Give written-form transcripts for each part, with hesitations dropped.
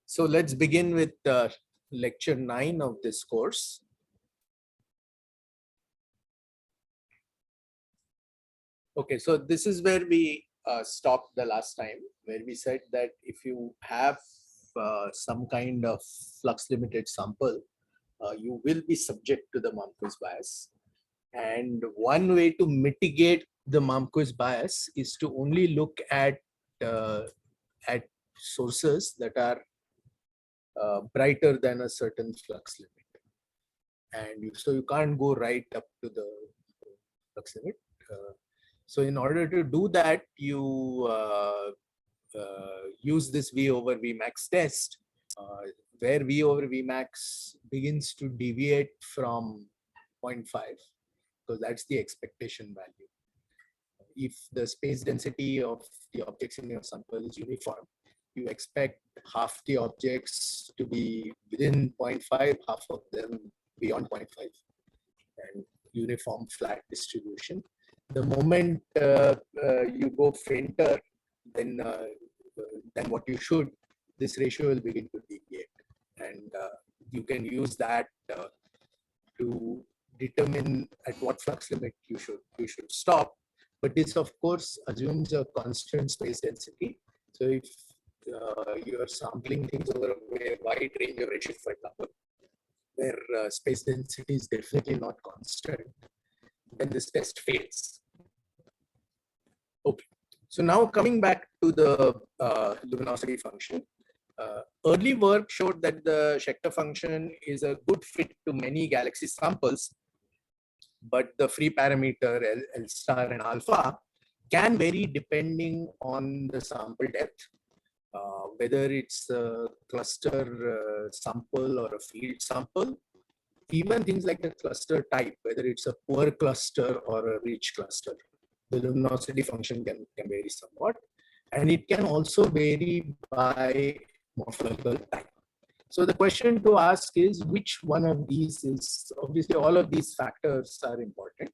So let's begin with lecture 9 of this course. Okay, so this is where we stopped the last time, where we said that if you have some kind of flux limited sample, you will be subject to the Marquis bias. And one way to mitigate the Marquis bias is to only look at sources that are brighter than a certain flux limit. And so you can't go right up to the flux limit. So in order to do that, you use this V over Vmax test, where V over Vmax begins to deviate from 0.5, because that's the expectation value. If the space density of the objects in your sample is uniform, you expect half the objects to be within 0.5, half of them beyond 0.5, and uniform flat distribution. The moment you go fainter than what you should, this ratio will begin to deviate, and you can use that to determine at what flux limit you should stop. But this, of course, assumes a constant space density. So if you are sampling things over a wide range of redshift, for example, where space density is definitely not constant, then this test fails. Okay, so now coming back to the luminosity function, early work showed that the Schecter function is a good fit to many galaxy samples, but the free parameter L star and alpha can vary depending on the sample depth, whether it's a cluster sample or a field sample, even things like the cluster type, whether it's a poor cluster or a rich cluster. The luminosity function can vary somewhat, and it can also vary by morphological type. So the question to ask is, which one of these is, obviously all of these factors are important.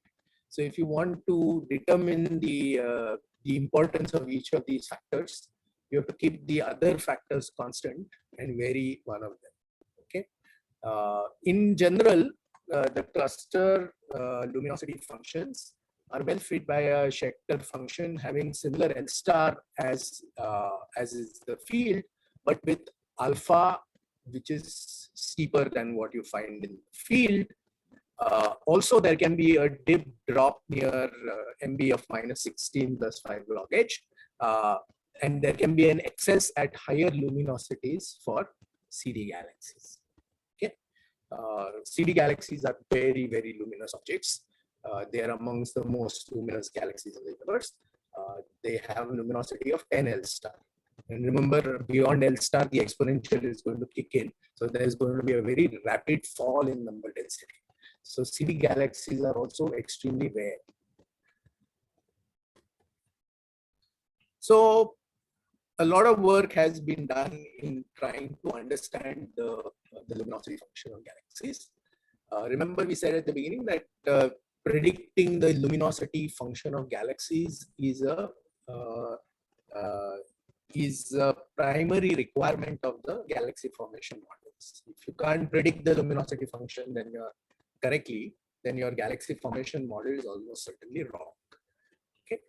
So if you want to determine the importance of each of these factors, you have to keep the other factors constant and vary one of them. Okay. In general, the cluster luminosity functions are well fit by a Schecter function having similar L star as is the field, but with alpha which is steeper than what you find in the field. Also, there can be a dip drop near MB of -16 plus 5 log H, and there can be an excess at higher luminosities for CD galaxies. Okay, CD galaxies are very, very luminous objects. They are amongst the most luminous galaxies in the universe. They have a luminosity of 10 L star. And remember, beyond L star, the exponential is going to kick in. So there is going to be a very rapid fall in number density. So CD galaxies are also extremely rare. So a lot of work has been done in trying to understand the luminosity function of galaxies. Remember, we said at the beginning that predicting the luminosity function of galaxies is a primary requirement of the galaxy formation models. If you can't predict the luminosity function then your galaxy formation model is almost certainly wrong. Okay.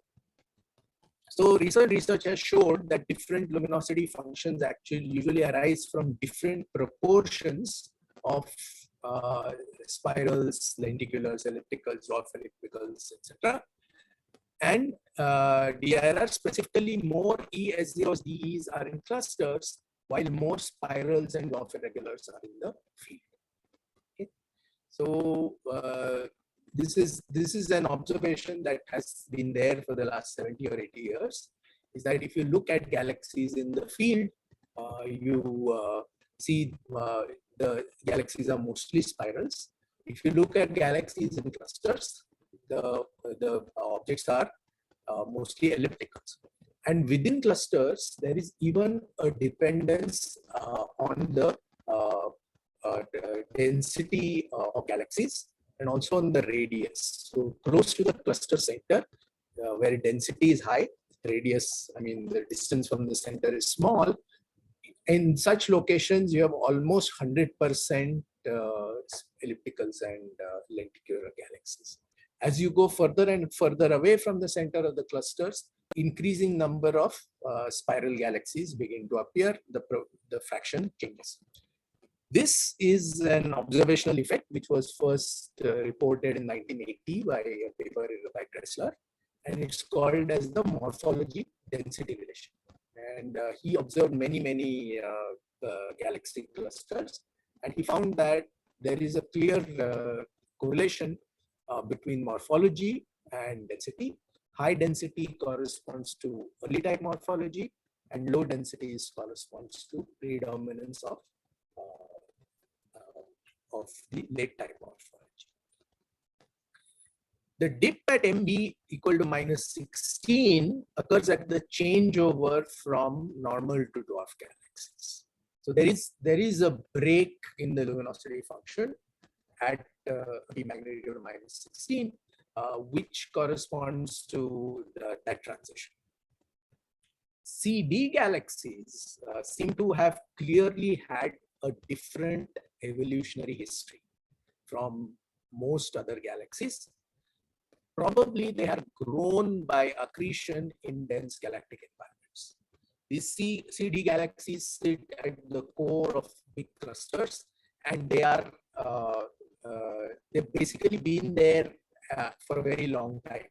So recent research has showed that different luminosity functions actually usually arise from different proportions of spirals, lenticulars, ellipticals, dwarf ellipticals, etc. And DIR specifically, more ES0s, DEs are in clusters, while more spirals and dwarf irregulars are in the field. Okay. So this is an observation that has been there for the last 70 or 80 years, is that if you look at galaxies in the field, you see the galaxies are mostly spirals. If you look at galaxies in clusters, the objects are mostly ellipticals. And within clusters, there is even a dependence on the density of galaxies and also on the radius. So close to the cluster center, where density is high, radius, I mean the distance from the center is small, in such locations, you have almost 100% ellipticals and lenticular galaxies. As you go further and further away from the center of the clusters, increasing number of spiral galaxies begin to appear, the fraction changes. This is an observational effect which was first reported in 1980 by a paper by Dressler, and it's called as the morphology density relation. And he observed many galaxy clusters, and he found that there is a clear correlation between morphology and density. High density corresponds to early type morphology, and low density corresponds to predominance of the late type morphology. The dip at MB equal to -16 occurs at the changeover from normal to dwarf galaxies. So there is a break in the luminosity function at B magnitude -16, which corresponds to that transition. CD galaxies seem to have clearly had a different evolutionary history from most other galaxies. Probably they are grown by accretion in dense galactic environments. These CD galaxies sit at the core of big clusters, and they've basically been there for a very long time,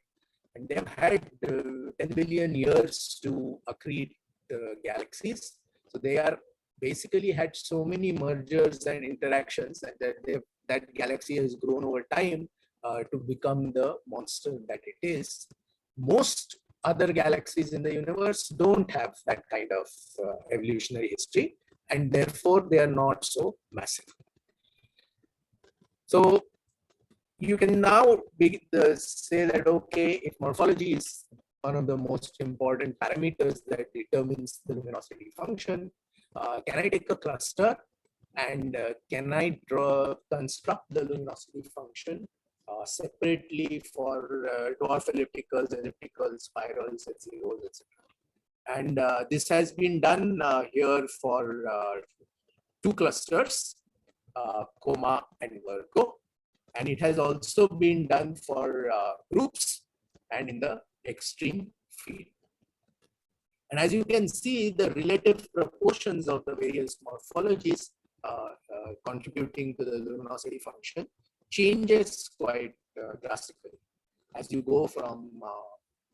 and they've had 10 billion years to accrete galaxies. So they are basically had so many mergers and interactions, and that galaxy has grown over time to become the monster that it is. Most other galaxies in the universe don't have that kind of evolutionary history, and therefore they are not so massive. So you can now say that, okay, if morphology is one of the most important parameters that determines the luminosity function, can I take a cluster and can I construct the luminosity function separately for dwarf ellipticals, spirals, zeros, etc. And this has been done here for two clusters, Coma and Virgo, and it has also been done for groups and in the extreme field. And as you can see, the relative proportions of the various morphologies contributing to the luminosity function changes quite drastically as you go from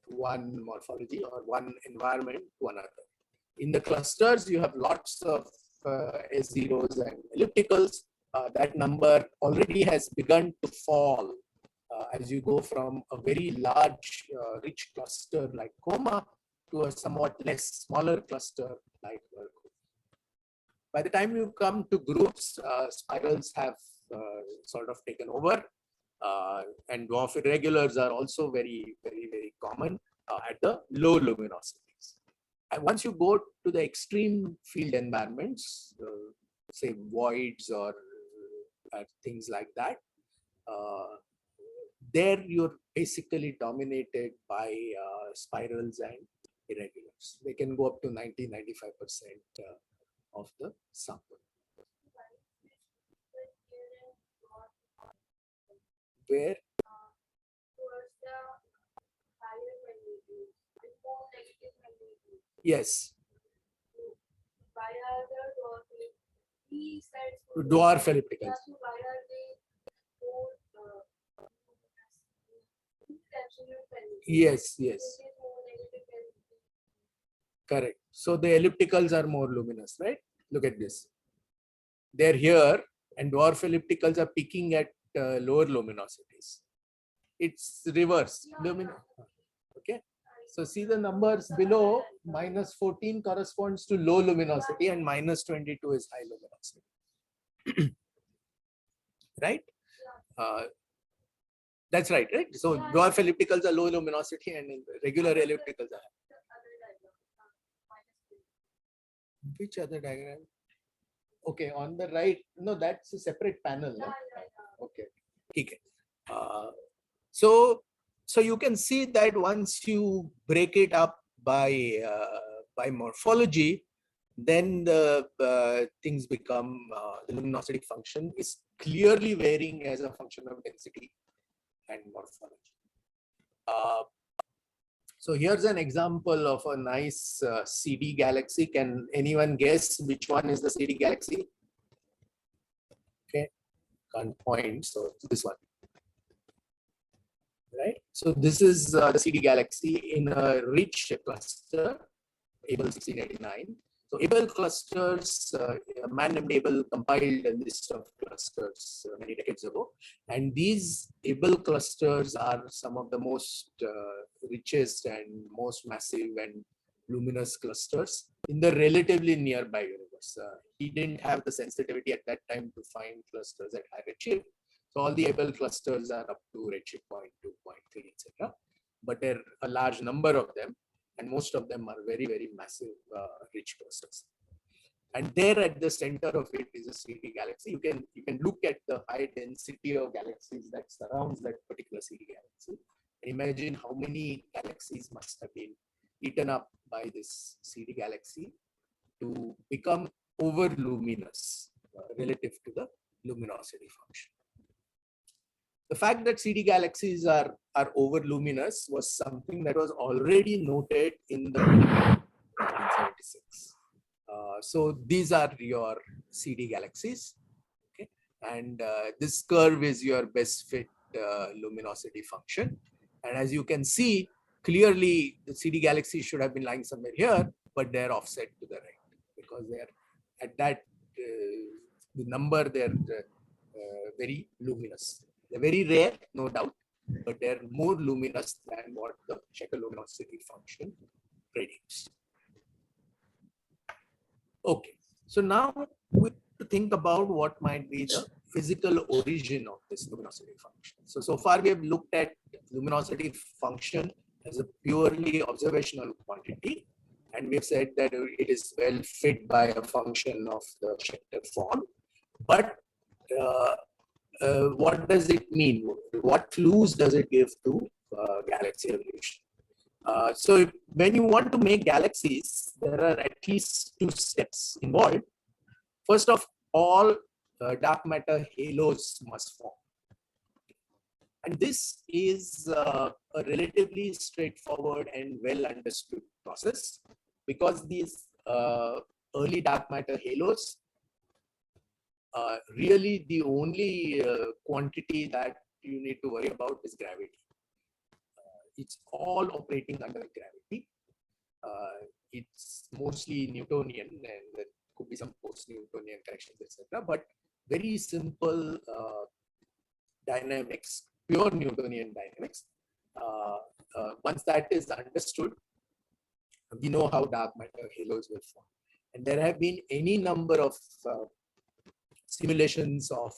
one morphology or one environment to another. In the clusters, you have lots of S0s and ellipticals. That number already has begun to fall as you go from a very large, rich cluster like Coma to a somewhat less smaller cluster like Virgo. By the time you come to groups, spirals have sort of taken over, and dwarf irregulars are also very common at the low luminosities. And once you go to the extreme field environments, say voids or things like that, there you're basically dominated by spirals and irregulars. They can go up to 90-95% of the sample. Where? Yes. Dwarf ellipticals. Yes. Correct. So the ellipticals are more luminous, right? Look at this. They're here, and dwarf ellipticals are peaking at lower luminosities. It's reverse. Okay. So see the numbers below. -14 corresponds to low luminosity, and -22 is high luminosity. Right? That's right, right? So dwarf ellipticals are low luminosity, and regular ellipticals are high. Which other diagram? Okay, on the right. No, that's a separate panel. No? Okay. Okay. So you can see that once you break it up by morphology, then the things become, the luminosity function is clearly varying as a function of density and morphology. So here's an example of a nice CD galaxy. Can anyone guess which one is the CD galaxy? Okay, can't point, so this one. Right. So this is the CD galaxy in a rich cluster, Abel 1689. So Abel clusters, a man named Abel compiled a list of clusters many decades ago. And these Abel clusters are some of the most richest and most massive and luminous clusters in the relatively nearby universe. He didn't have the sensitivity at that time to find clusters at high redshift. So all the Abel clusters are up to redshift 0.2, 0.3, etc. But there are a large number of them, and most of them are very, very massive, rich clusters. And there at the center of it is a CD galaxy. You can look at the high density of galaxies that surrounds that particular CD galaxy. And imagine how many galaxies must have been eaten up by this CD galaxy to become over luminous relative to the luminosity function. The fact that CD galaxies are over luminous was something that was already noted in the 1976. So these are your CD galaxies, okay? And this curve is your best fit luminosity function. And as you can see, clearly the CD galaxies should have been lying somewhere here, but they're offset to the right because they're at that the number they're very luminous. They're very rare, no doubt, but they're more luminous than what the Shecter luminosity function predicts. Okay, so now we have to think about what might be the physical origin of this luminosity function. So far we have looked at luminosity function as a purely observational quantity, and we have said that it is well fit by a function of the Schecter form. But what does it mean? What clues does it give to galaxy evolution? So when you want to make galaxies, there are at least two steps involved. First of all, dark matter halos must form. And this is a relatively straightforward and well understood process because these early dark matter halos, really the only quantity that you need to worry about is gravity. It's all operating under gravity. It's mostly Newtonian, and there could be some post-Newtonian corrections, etc. But very simple dynamics, pure Newtonian dynamics. Once that is understood, we know how dark matter halos will form. And there have been any number of simulations of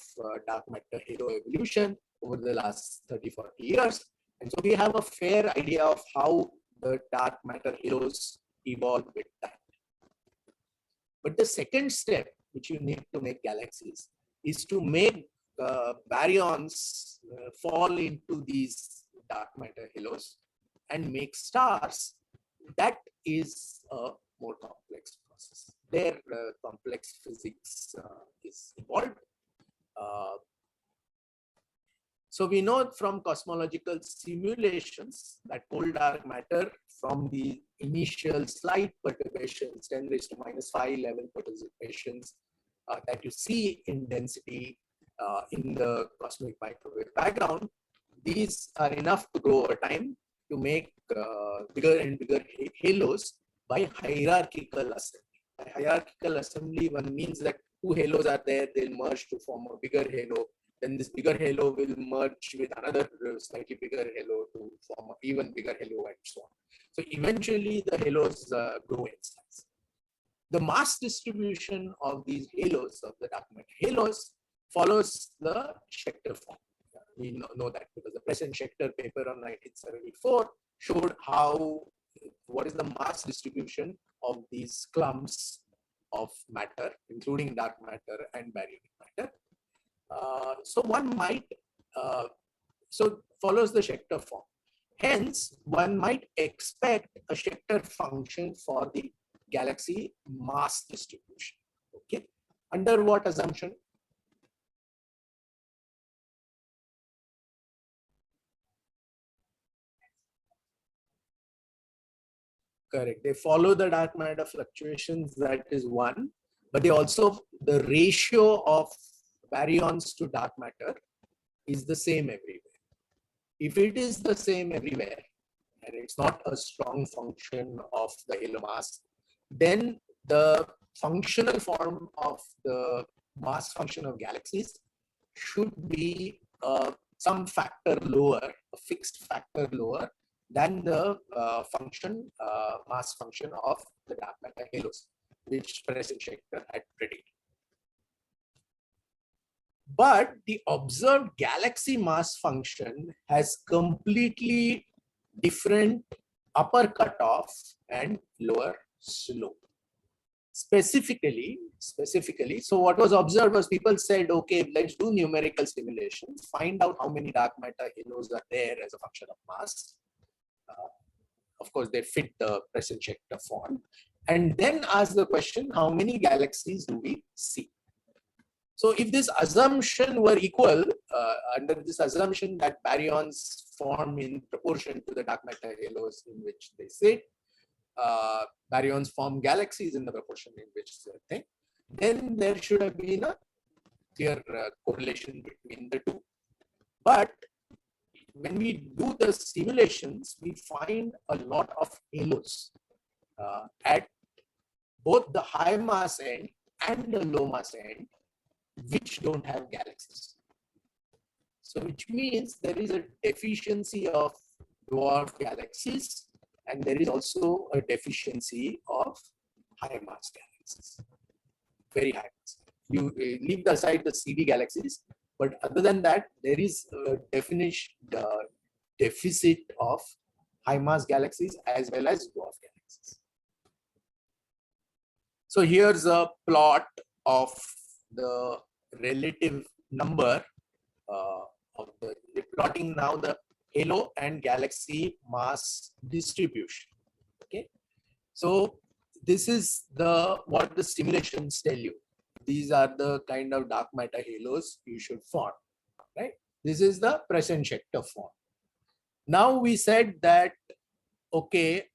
dark matter halo evolution over the last 30-40 years. And so we have a fair idea of how the dark matter halos evolve with time. But the second step, which you need to make galaxies, is to make baryons fall into these dark matter halos and make stars. That is a more complex process. There, complex physics is involved. So we know from cosmological simulations that cold dark matter from the initial slight perturbations, 10⁻⁵ level perturbations that you see in density in the cosmic microwave background, these are enough to grow over time to make bigger and bigger halos by hierarchical assembly. By hierarchical assembly, one means that two halos are there, they'll merge to form a bigger halo. Then this bigger halo will merge with another slightly bigger halo to form an even bigger halo and so on. So eventually the halos grow in size. The mass distribution of these halos, of the dark matter halos, follows the Schecter form. We know that because the Press and Schecter paper on 1974 showed what is the mass distribution of these clumps of matter, including dark matter and baryonic matter. So one might, so follows the Schecter form. Hence, one might expect a Schecter function for the galaxy mass distribution. Okay, under what assumption? Correct. They follow the dark matter fluctuations, that is one, but they also, the ratio of baryons to dark matter is the same everywhere. If it is the same everywhere, and it's not a strong function of the halo mass, then the functional form of the mass function of galaxies should be some factor lower, a fixed factor lower than the mass function of the dark matter halos, which present Schecter had predicted. But the observed galaxy mass function has completely different upper cutoff and lower slope. Specifically, so what was observed was people said, okay, let's do numerical simulations, find out how many dark matter halos are there as a function of mass. Of course, they fit the present Schecter form. And then ask the question, how many galaxies do we see? So if this assumption were equal, under this assumption that baryons form in proportion to the dark matter halos in which they sit, baryons form galaxies in the proportion in which they think, then there should have been a clear correlation between the two. But when we do the simulations, we find a lot of halos at both the high mass end and the low mass end, which don't have galaxies. So which means there is a deficiency of dwarf galaxies, and there is also a deficiency of high mass galaxies, very high mass. You leave aside the CD galaxies, but other than that, there is a deficit of high mass galaxies as well as dwarf galaxies. So here's a plot of the relative number of the plotting now the halo and galaxy mass distribution. Okay, so this is what the simulations tell you. These are the kind of dark matter halos you should form, right? This is the present Schecter form. Now we said that, okay,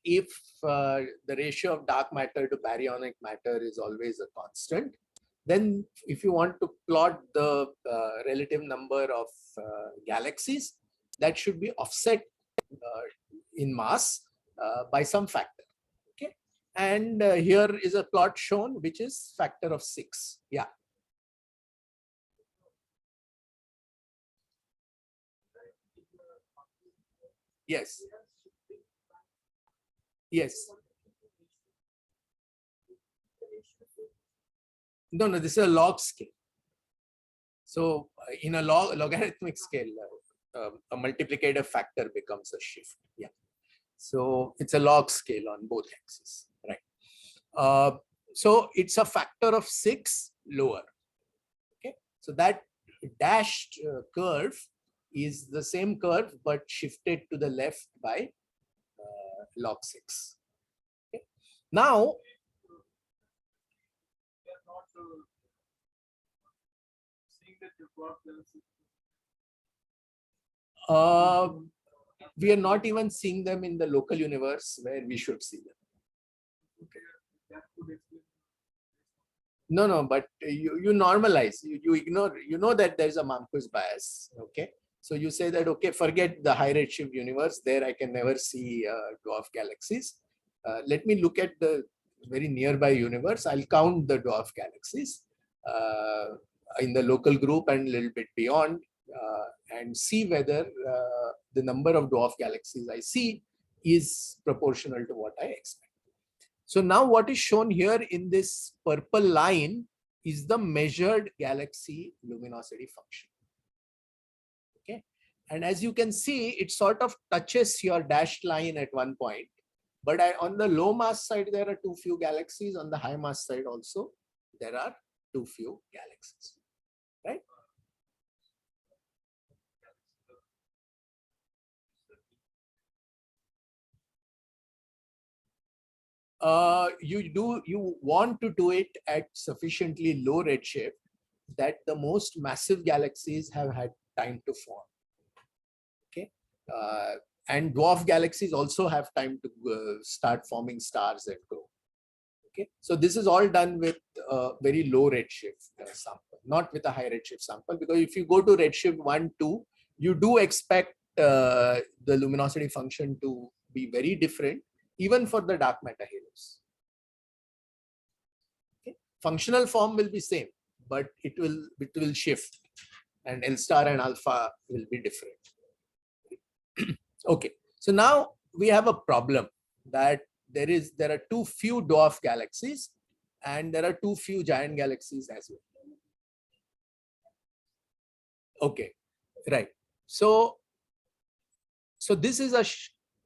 if the ratio of dark matter to baryonic matter is always a constant, then if you want to plot the relative number of galaxies, that should be offset in mass by some factor. Okay, and here is a plot shown which is factor of 6. Yeah. Yes. Yes. No, this is a log scale. So in a logarithmic scale, a multiplicative factor becomes a shift. Yeah. So it's a log scale on both axes, right? So it's a factor of 6 lower. Okay. So that dashed curve is the same curve but shifted to the left by log 6. Okay. Now, we are not even seeing them in the local universe where we should see them. Okay. No, but you normalize, you ignore, you know that there's a Marquis bias. Okay. So you say that, okay, forget the high redshift universe, there I can never see dwarf galaxies. Let me look at the very nearby universe. I'll count the dwarf galaxies in the local group and a little bit beyond, and see whether the number of dwarf galaxies I see is proportional to what I expect. So now what is shown here in this purple line is the measured galaxy luminosity function. Okay, and as you can see, it sort of touches your dashed line at one point, but on the low mass side there are too few galaxies. On the high mass side also there are too few galaxies, right? You want to do it at sufficiently low redshift that the most massive galaxies have had time to form. Okay, and dwarf galaxies also have time to start forming stars and grow. Okay, so this is all done with a very low redshift sample, not with a high redshift sample, because if you go to redshift 1, 2, you do expect the luminosity function to be very different, even for the dark matter halos. Okay. Functional form will be same, but it will shift, and L star and alpha will be different. Okay, so now we have a problem that there are too few dwarf galaxies and there are too few giant galaxies as well. Okay, right. So this is a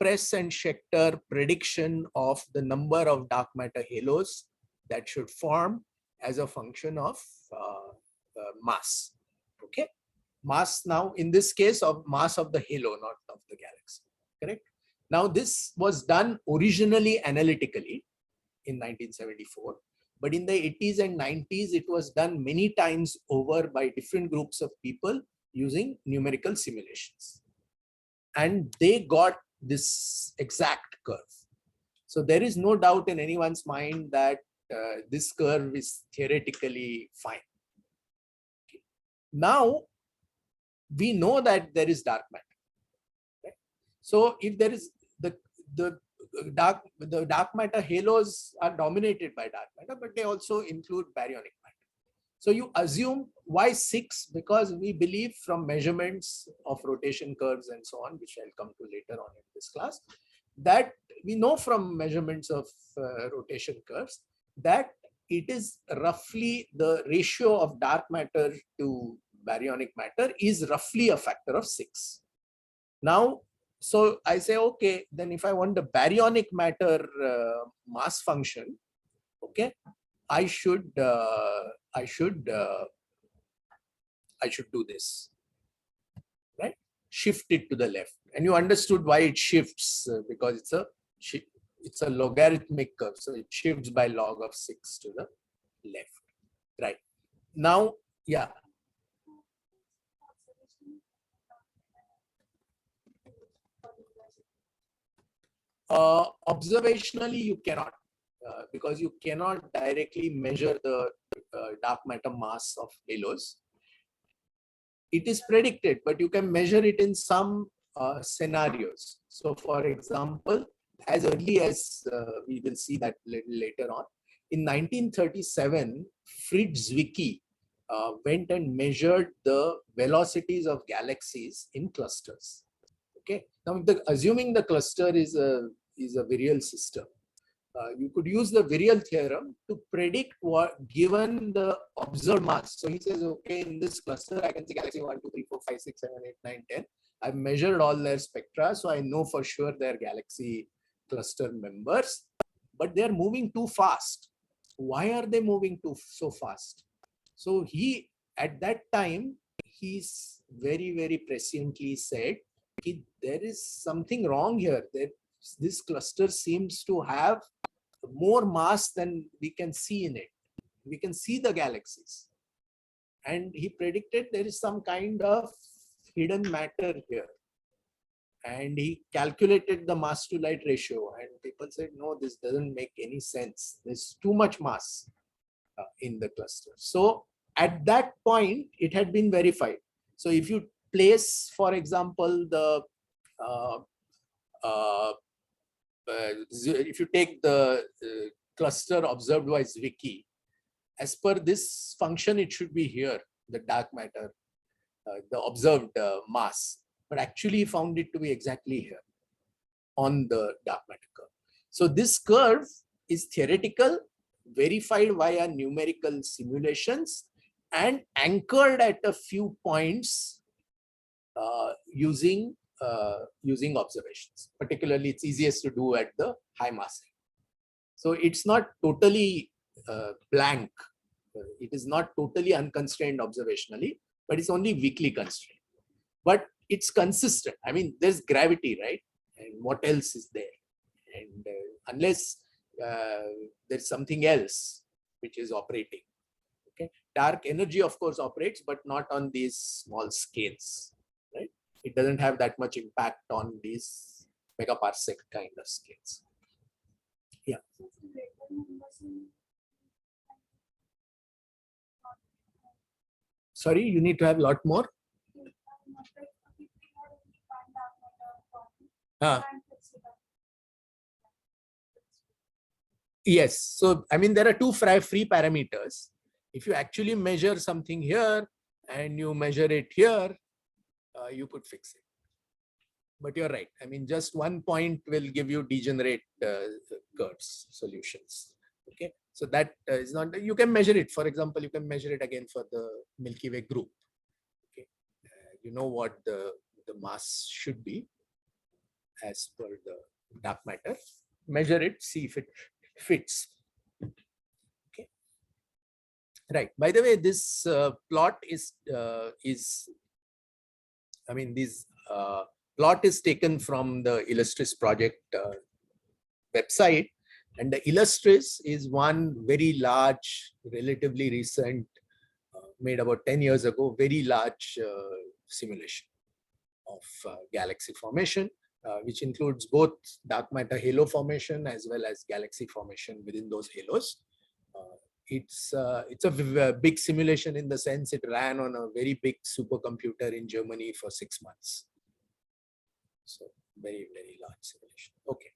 Press and Schecter prediction of the number of dark matter halos that should form as a function of mass. Okay, mass now in this case of mass of the halo, not of the galaxy. Correct. Now this was done originally analytically in 1974, but in the 80s and 90s it was done many times over by different groups of people using numerical simulations, and they got this exact curve. So there is no doubt in anyone's mind that this curve is theoretically fine. Okay. Now we know that there is dark matter. Right? So if there is the dark matter halos are dominated by dark matter, but they also include baryonic matter. So you assume why 6? Because we believe from measurements of rotation curves and so on, which I'll come to later on in this class, that we know from measurements of rotation curves that it is roughly the ratio of dark matter to baryonic matter is roughly a factor of 6. Now, so I say, okay, then if I want the baryonic matter mass function, okay, I should do this, right? Shift it to the left, and you understood why it shifts because it's a logarithmic curve, so it shifts by log of 6 to the left, right? Now, yeah. Observationally, you cannot. Because you cannot directly measure the dark matter mass of halos. It is predicted, but you can measure it in some scenarios. So for example, as early as we will see that later on, in 1937, Fritz Zwicky went and measured the velocities of galaxies in clusters. Okay, now assuming the cluster is a virial system, you could use the virial theorem to predict what given the observed mass. So he says, okay, in this cluster, I can see galaxy 1, 2, 3, 4, 5, 6, 7, 8, 9, 10. I've measured all their spectra, so I know for sure they're galaxy cluster members, but they're moving too fast. Why are they moving so fast? So he, at that time, he's very, very presciently said, there is something wrong here. This cluster seems to have more mass than we can see in it. We can see the galaxies. And he predicted there is some kind of hidden matter here. And he calculated the mass to light ratio. And people said, no, this doesn't make any sense. There's too much mass in the cluster. So at that point, it had been verified. So if you place, for example, if you take the cluster observed by Zwicky, as per this function, it should be here, the dark matter, the observed mass, but actually found it to be exactly here on the dark matter curve. So this curve is theoretical, verified via numerical simulations, and anchored at a few points using observations. Particularly, it's easiest to do at the high mass. So it's not totally blank. It is not totally unconstrained observationally, but it's only weakly constrained. But it's consistent. I mean, there's gravity, right? And what else is there? And unless there's something else which is operating. Okay, dark energy of course operates, but not on these small scales, right? It doesn't have that much impact on these megaparsec kind of scales. Yeah. Sorry, you need to have a lot more. Yes. So, I mean, there are two free parameters. If you actually measure something here and you measure it here, you could fix it. But you're right. I mean, just one point will give you degenerate curves solutions. Okay. So that is not, you can measure it. For example, you can measure it again for the Milky Way group. Okay. You know what the mass should be as per the dark matter. Measure it, see if it fits. Okay. Right. By the way, this plot is I mean, this plot is taken from the Illustris project website, and the Illustris is one very large, relatively recent, made about 10 years ago, very large simulation of galaxy formation, which includes both dark matter halo formation as well as galaxy formation within those halos. It's a big simulation in the sense it ran on a very big supercomputer in Germany for 6 months. So very, very large simulation. Okay.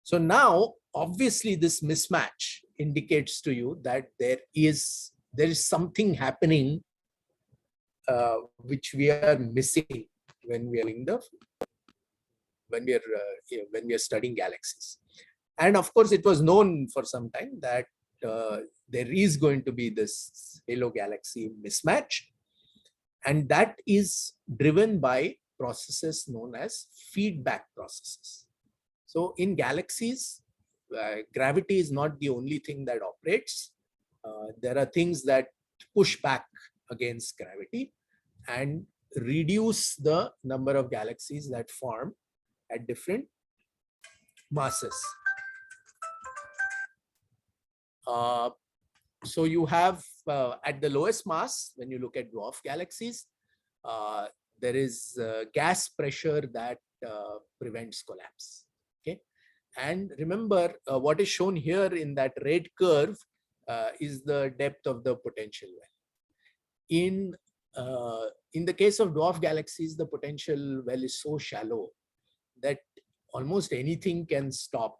So now, obviously, this mismatch indicates to you that there is something happening which we are missing when we are doing when we are studying galaxies. And of course, it was known for some time that there is going to be this halo galaxy mismatch, and that is driven by processes known as feedback processes. So in galaxies, gravity is not the only thing that operates. There are things that push back against gravity and reduce the number of galaxies that form at different masses. So you have at the lowest mass, when you look at dwarf galaxies, there is gas pressure that prevents collapse. Okay, and remember what is shown here in that red curve is the depth of the potential well. In the case of dwarf galaxies, the potential well is so shallow that almost anything can stop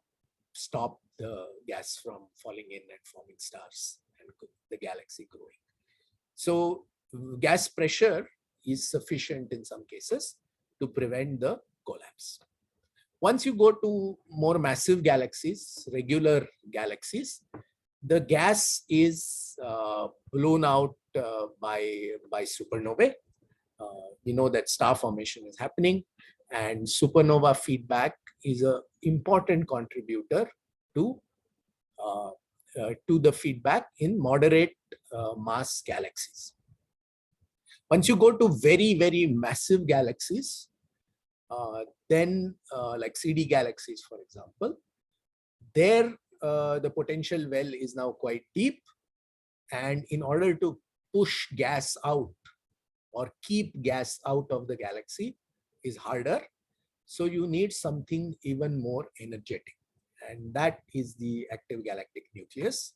the gas from falling in and forming stars and the galaxy growing. So gas pressure is sufficient in some cases to prevent the collapse. Once you go to more massive galaxies, regular galaxies, the gas is blown out by supernovae. We know that star formation is happening, and supernova feedback is an important contributor to the feedback in moderate mass galaxies. Once you go to very, very massive galaxies, then like CD galaxies, for example, there the potential well is now quite deep, and in order to push gas out or keep gas out of the galaxy is harder. So you need something even more energetic, and that is the active galactic nucleus.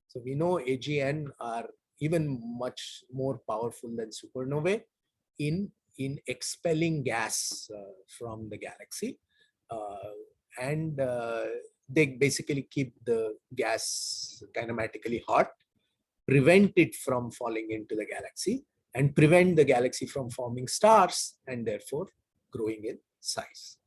So we know AGN are even much more powerful than supernovae in expelling gas from the galaxy, and they basically keep the gas kinematically hot, prevent it from falling into the galaxy, and prevent the galaxy from forming stars and therefore growing in size.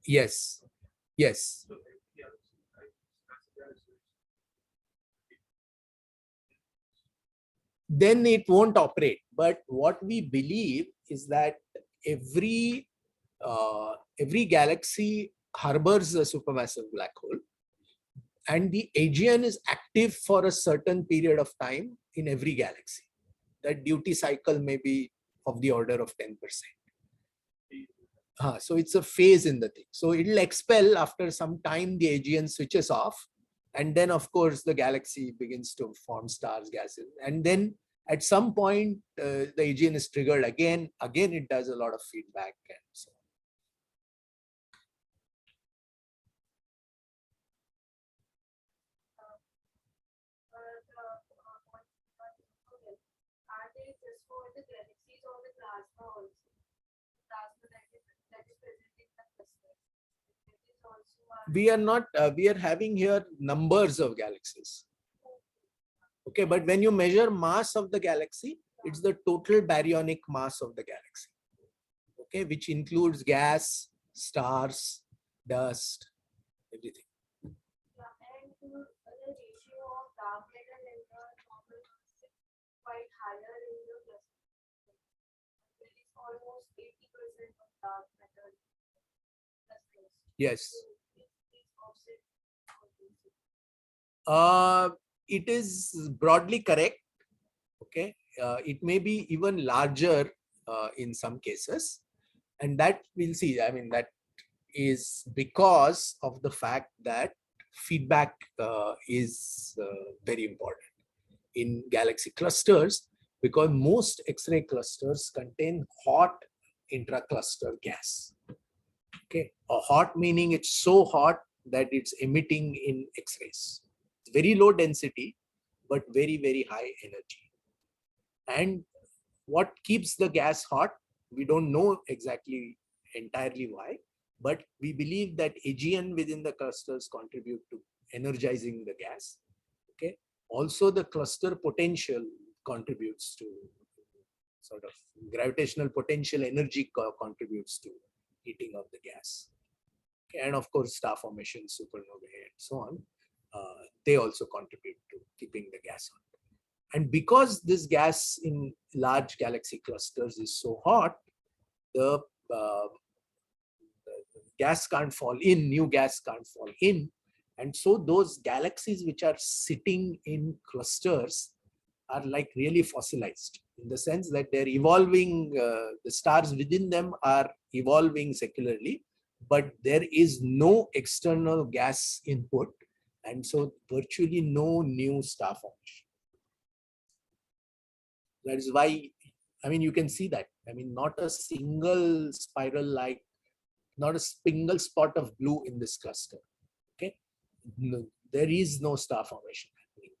Yes, yes. Then it won't operate. But what we believe is that every galaxy harbors a supermassive black hole, and the AGN is active for a certain period of time in every galaxy. That duty cycle may be of the order of 10%. So it's a phase in the thing. So it'll expel after some time, the AGN switches off. And then, of course, the galaxy begins to form stars, gases. And then at some point, the AGN is triggered again. Again, it does a lot of feedback and so on. Are they just for the galaxies or the plasma also? Plasma that is present in the cluster. That is also We are not, we are having here numbers of galaxies. Okay, but when you measure mass of the galaxy, it's the total baryonic mass of the galaxy. Okay, which includes gas, stars, dust, everything. yeah, and the ratio of dark matter and the normal mass is quite higher in the cluster. There is almost 80% of dark matter clusters. Yes. So it's offset. It is broadly correct. Okay, it may be even larger in some cases, and that we'll see. I mean, that is because of the fact that feedback is very important in galaxy clusters, because most X-ray clusters contain hot intracluster gas. Okay, a hot meaning it's so hot that it's emitting in X-rays. Very low density, but very, very high energy. And what keeps the gas hot, we don't know exactly entirely why, but we believe that AGN within the clusters contribute to energizing the gas. Okay. Also, the cluster potential contributes to sort of gravitational potential energy contributes to heating of the gas. Okay. And of course, star formation, supernovae, and so on. They also contribute to keeping the gas hot. And because this gas in large galaxy clusters is so hot, the gas can't fall in, new gas can't fall in. And so those galaxies which are sitting in clusters are like really fossilized, in the sense that they're evolving, the stars within them are evolving secularly, but there is no external gas input. And so virtually no new star formation. That is why, I mean, you can see that. I mean, not a single spiral like, not a single spot of blue in this cluster. Okay, no, there is no star formation happening.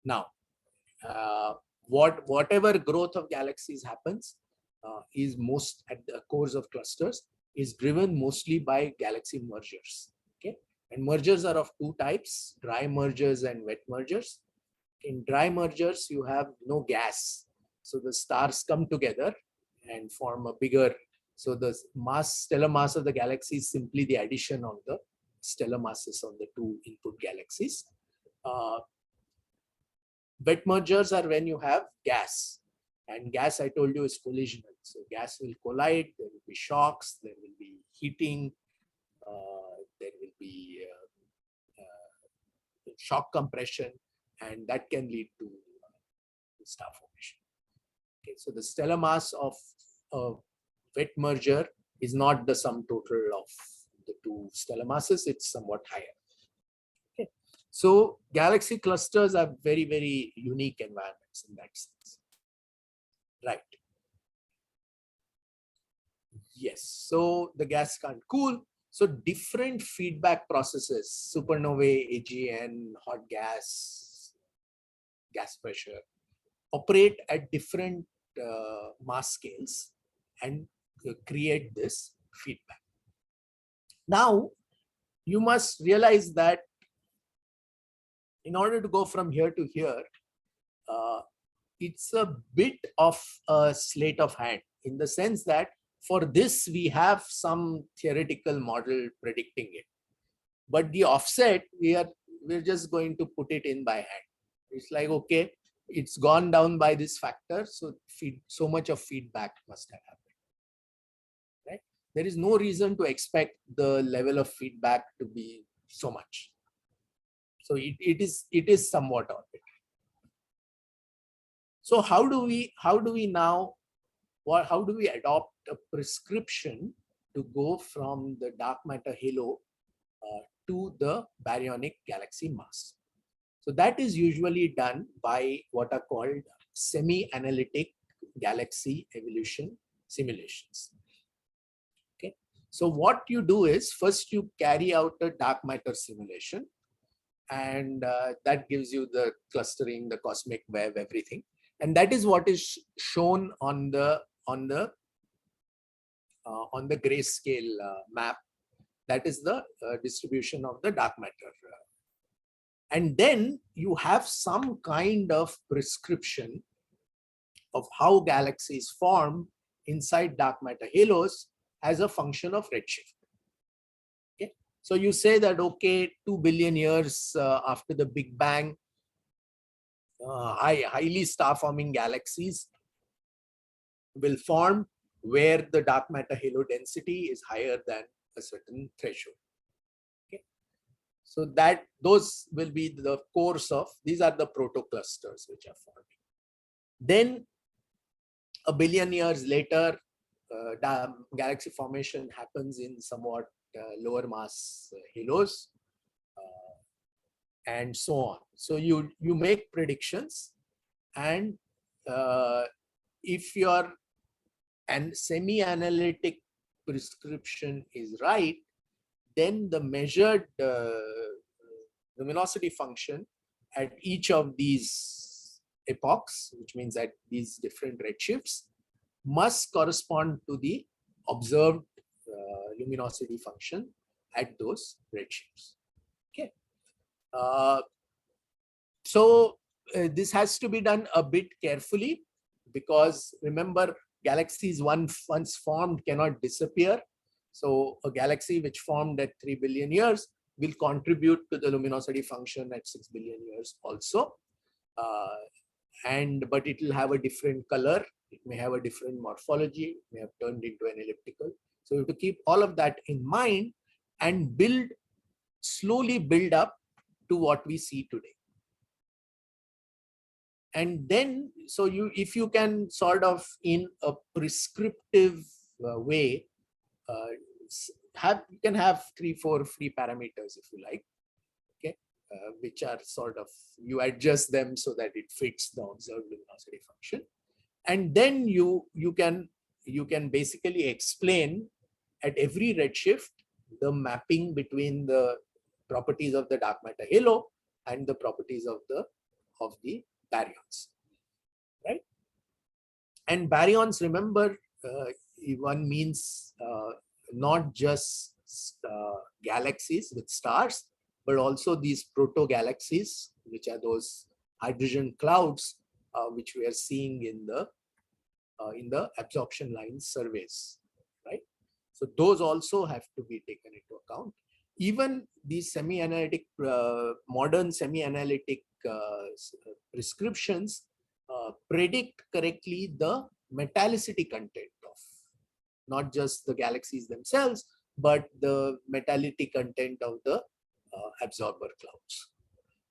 Now, whatever growth of galaxies happens is most at the cores of clusters is driven mostly by galaxy mergers. Okay, and mergers are of two types: dry mergers and wet mergers. In dry mergers, you have no gas. So the stars come together and form a bigger, so the mass, stellar mass of the galaxy is simply the addition of the stellar masses of the two input galaxies. Wet mergers are when you have gas. And gas, I told you, is collisional. So gas will collide, there will be shocks, there will be heating, there will be shock compression, and that can lead to star formation. Okay, so the stellar mass of a wet merger is not the sum total of the two stellar masses, it's somewhat higher. Okay, so galaxy clusters are very, very unique environments in that sense. Right. Yes, so the gas can't cool. So different feedback processes, supernovae, AGN, hot gas, gas pressure, operate at different mass scales and create this feedback. Now, you must realize that in order to go from here to here, it's a bit of a sleight of hand, in the sense that for this, we have some theoretical model predicting it. But the offset, we're just going to put it in by hand. It's like, okay, it's gone down by this factor, so so much of feedback must have happened. Right? There is no reason to expect the level of feedback to be so much. So it is somewhat arbitrary. So how do we now how do we adopt a prescription to go from the dark matter halo to the baryonic galaxy mass? So that is usually done by what are called semi-analytic galaxy evolution simulations. Okay. So what you do is first you carry out a dark matter simulation, and that gives you the clustering, the cosmic web, everything. And that is what is shown on the grayscale map. That is the distribution of the dark matter. And then you have some kind of prescription of how galaxies form inside dark matter halos as a function of redshift. Okay, so you say that, okay, 2 billion years after the Big Bang, highly star-forming galaxies will form where the dark matter halo density is higher than a certain threshold. Okay, so that those will be the cores of, these are the protoclusters which are forming. Then a billion years later, galaxy formation happens in somewhat lower mass halos, and so on. So you make predictions, and if your semi-analytic prescription is right, then the measured luminosity function at each of these epochs, which means at these different redshifts, must correspond to the observed luminosity function at those redshifts. Okay. So this has to be done a bit carefully, because remember, galaxies once formed cannot disappear. So a galaxy which formed at 3 billion years will contribute to the luminosity function at 6 billion years also. But it will have a different color. It may have a different morphology. It may have turned into an elliptical. So you have to keep all of that in mind and slowly build up to what we see today. And then, so if you can sort of in a prescriptive way, you can have 3-4 free parameters if you like, okay, which are sort of, you adjust them so that it fits the observed luminosity function, and then you can basically explain at every redshift the mapping between the properties of the dark matter halo and the properties of the baryons, right? And baryons, remember, one means not just galaxies with stars, but also these proto-galaxies, which are those hydrogen clouds, which we are seeing in the absorption line surveys, right? So those also have to be taken into account. Even these modern semi-analytic prescriptions predict correctly the metallicity content of not just the galaxies themselves, but the metallicity content of the absorber clouds.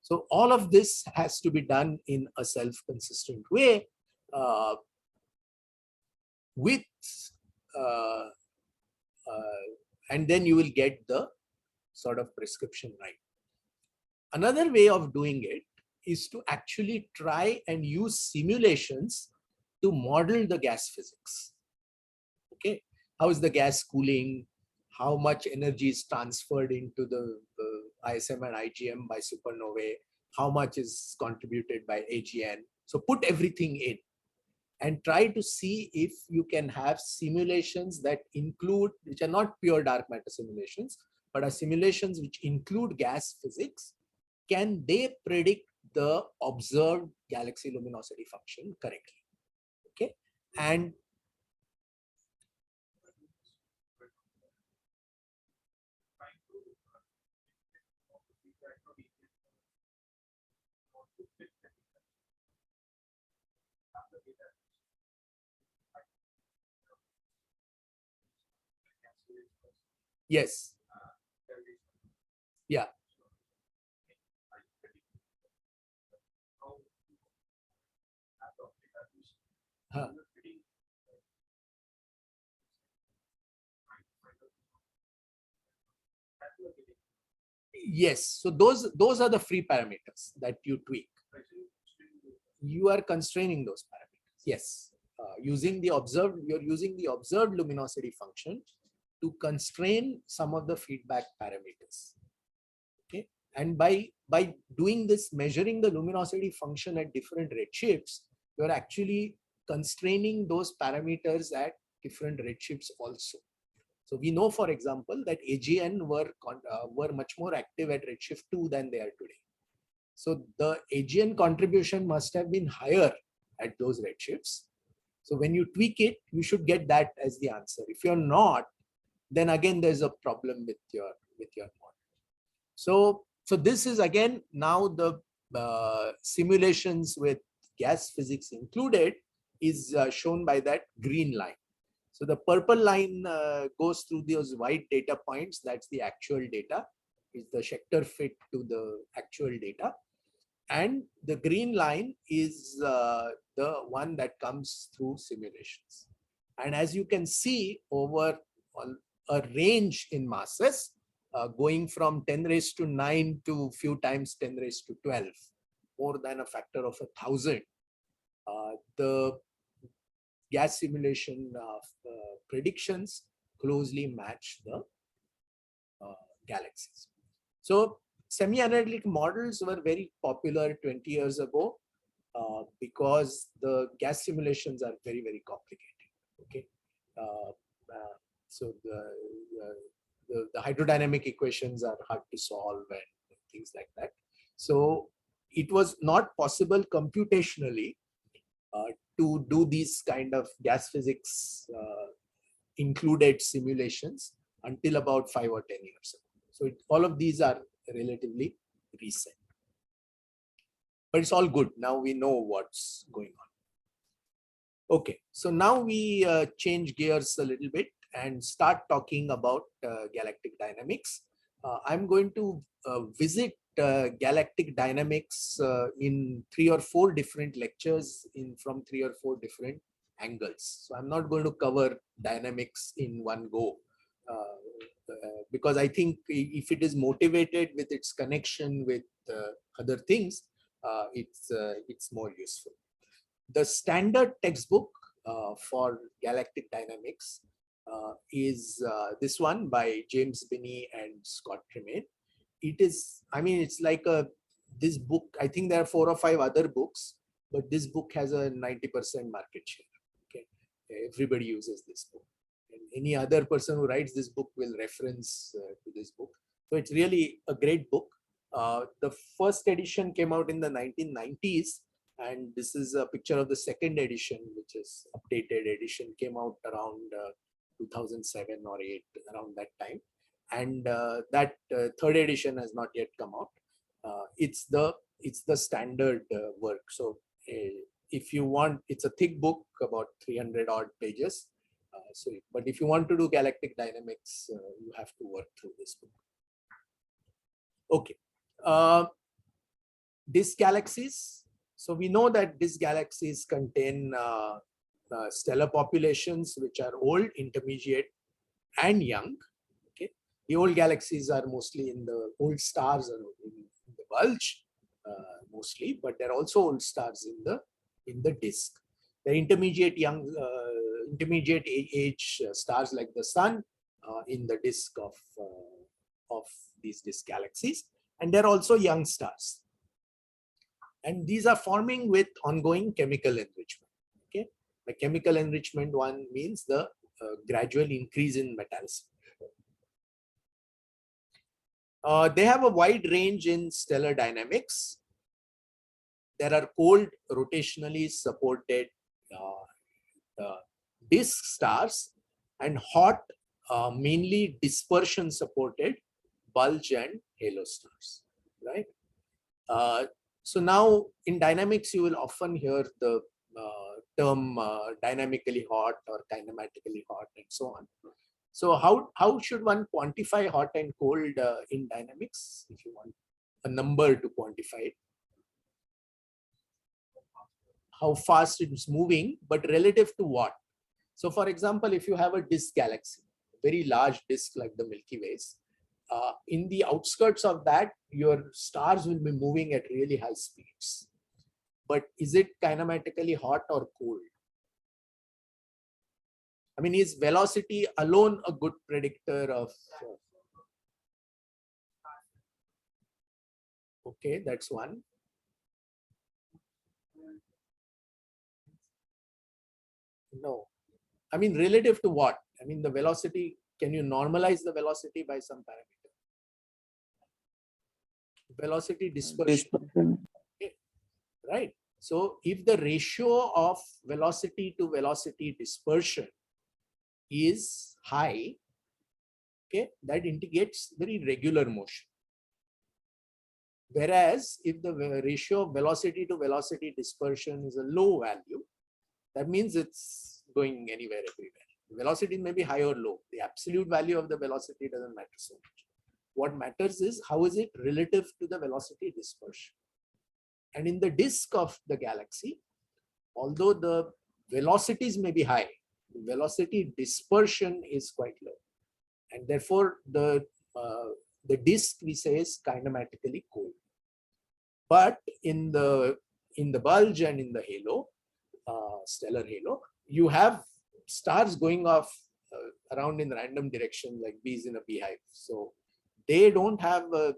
So all of this has to be done in a self-consistent way, and then you will get the sort of prescription right. Another way of doing it is to actually try and use simulations to model the gas physics. Okay, how is the gas cooling? How much energy is transferred into the ISM and IGM by supernovae? How much is contributed by AGN? So put everything in and try to see if you can have simulations that include, which are not pure dark matter simulations, but are simulations which include gas physics. Can they predict the observed galaxy luminosity function correctly? Okay, and yes, yeah. Huh. Yes, so those are the free parameters that you tweak. You are constraining those parameters. Yes, using the observed, you're using the observed luminosity function to constrain some of the feedback parameters. Okay, and by doing this, measuring the luminosity function at different redshifts, you're actually constraining those parameters at different redshifts also. So we know, for example, that AGN were much more active at redshift 2 than they are today. So the AGN contribution must have been higher at those redshifts. So when you tweak it, you should get that as the answer. If you're not, then again there's a problem with your model. So this is again now the simulations with gas physics included is shown by that green line. So the purple line goes through those white data points. That's the actual data. Is the Schecter fit to the actual data. And the green line is the one that comes through simulations. And as you can see, over a range in masses, going from 10 raised to 9 to few times 10 raised to 12, more than a factor of 1,000, the gas simulation predictions closely match the galaxies. So semi-analytic models were very popular 20 years ago because the gas simulations are very, very complicated. Okay, so the hydrodynamic equations are hard to solve and things like that. So it was not possible computationally to do these kind of gas physics included simulations until about 5 or 10 years ago. So all of these are relatively recent. But it's all good. Now we know what's going on. Okay, so now we change gears a little bit and start talking about galactic dynamics. I'm going to visit galactic dynamics in 3 or 4 different lectures from 3 or 4 different angles. So I'm not going to cover dynamics in one go because I think if it is motivated with its connection with other things, it's more useful. The standard textbook for galactic dynamics is this one by James Binney and Scott Tremaine. It is, I mean, it's like this book, I think there are 4 or 5 other books, but this book has a 90% market share. Okay, everybody uses this book. And any other person who writes this book will reference to this book. So it's really a great book. The first edition came out in the 1990s, and this is a picture of the second edition, which is updated edition, came out around 2007 or 8, around that time. And that third edition has not yet come out. It's the standard work. So if you want, it's a thick book, about 300 odd pages. But if you want to do galactic dynamics, you have to work through this book. Okay, disk galaxies. So we know that disk galaxies contain stellar populations which are old, intermediate, and young. Okay, the old galaxies are mostly in the old stars are in the bulge mostly, but there are also old stars in the disk. The intermediate young, intermediate age stars like the sun in the disk of these disk galaxies, and there are also young stars. And these are forming with ongoing chemical enrichment. Okay, the chemical enrichment one means the gradual increase in metallicity. They have a wide range in stellar dynamics. There are cold, rotationally supported disk stars and hot, mainly dispersion supported bulge and halo stars, right? So now in dynamics, you will often hear the term dynamically hot or kinematically hot and so on. So how should one quantify hot and cold in dynamics? If you want a number to quantify it, how fast it's moving, but relative to what? So for example, if you have a disk galaxy, very large disk like the Milky Ways, in the outskirts of that, your stars will be moving at really high speeds. But is it kinematically hot or cold? I mean, is velocity alone a good predictor of? Okay, that's one. No. I mean, relative to what? I mean, the velocity, can you normalize the velocity by some parameter? Velocity dispersion. Okay, right? So if the ratio of velocity to velocity dispersion is high, okay, that indicates very regular motion. Whereas if the ratio of velocity to velocity dispersion is a low value, that means it's going anywhere, everywhere. The velocity may be high or low. The absolute value of the velocity doesn't matter so much. What matters is how is it relative to the velocity dispersion. And in the disk of the galaxy, although the velocities may be high, the velocity dispersion is quite low. And therefore, the disk we say is kinematically cold. But in the bulge and in the halo, stellar halo, you have stars going off around in random direction like bees in a beehive. So they don't have a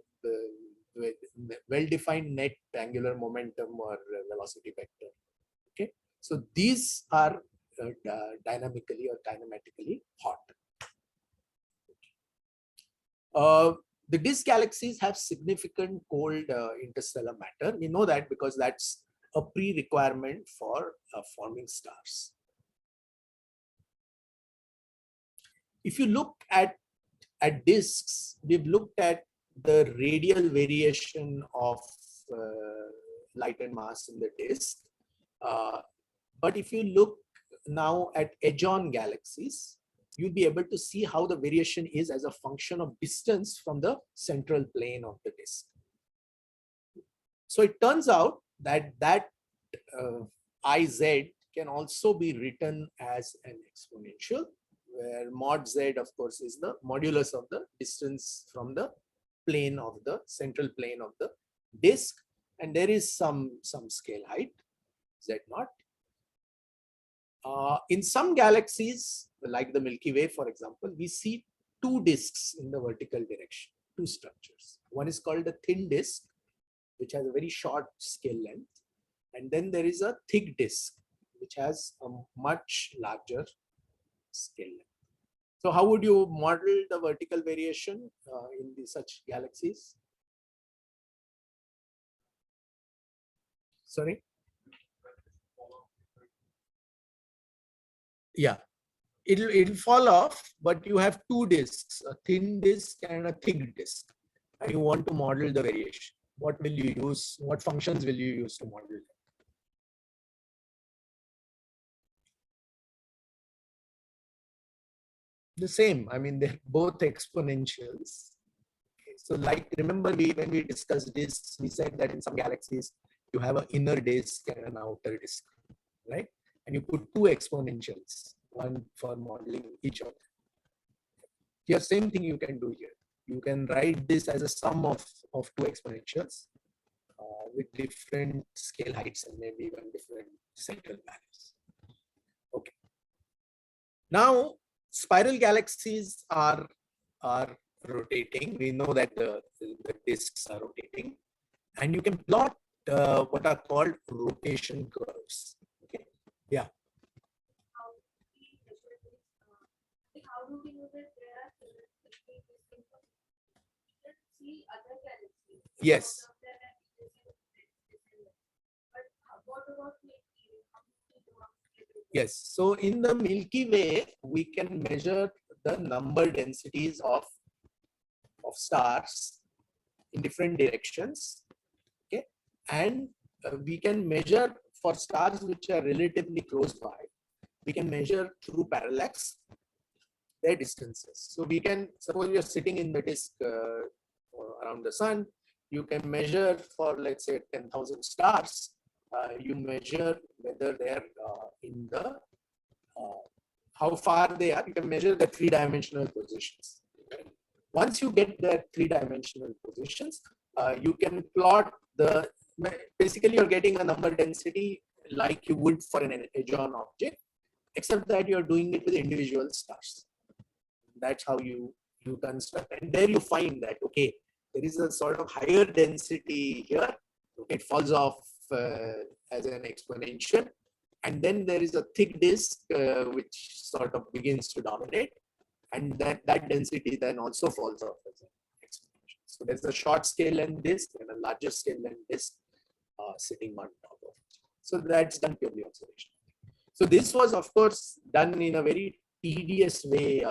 well-defined net angular momentum or velocity vector. Okay, so these are dynamically or kinematically hot. The disk galaxies have significant cold interstellar matter. We know that because that's a pre-requirement for forming stars. If you look at disks, we've looked at the radial variation of light and mass in the disk. But if you look now at edge-on galaxies, you'll be able to see how the variation is as a function of distance from the central plane of the disk. So it turns out that Iz can also be written as an exponential, where mod z, of course, is the modulus of the distance from the plane of the central plane of the disk, and there is some scale height, z0. In some galaxies, like the Milky Way, for example, we see two disks in the vertical direction, two structures. One is called a thin disk, which has a very short scale length. And then there is a thick disk, which has a much larger scale length. So how would you model the vertical variation in such galaxies? Sorry? Yeah, it'll fall off, but you have two disks, a thin disk and a thick disk, and you want to model the variation. What will you use? What functions will you use to model it? The same. I mean, they're both exponentials. Okay. So like, remember when we discussed disks, we said that in some galaxies, you have an inner disk and an outer disk, right? And you put two exponentials, one for modeling each of them. Here, same thing you can do here. You can write this as a sum of two exponentials with different scale heights and maybe even different central values. Okay. Now, spiral galaxies are rotating. We know that the disks are rotating, and you can plot what are called rotation curves. Okay. Yeah. How do we know that there are see other galaxies? Yes. But what about Milky Way? Yes. So in the Milky Way, we can measure the number densities of stars in different directions. Okay, and we can measure for stars which are relatively close by. We can measure through parallax their distances. So we can, suppose you're sitting in the disk around the sun, you can measure for, let's say, 10,000 stars. You measure whether they're in the, how far they are. You can measure the three-dimensional positions. Once you get the three-dimensional positions, you can plot the, basically you're getting a number density like you would for an edge-on object, except that you're doing it with individual stars. That's how you construct, and there you find that, okay, there is a sort of higher density here. It falls off as an exponential, and then there is a thick disk which sort of begins to dominate, and that density then also falls off as an exponential. So there's a short scale length disk and a larger scale length disk sitting on top of it. So that's done purely observation. So this was, of course, done in a very tedious way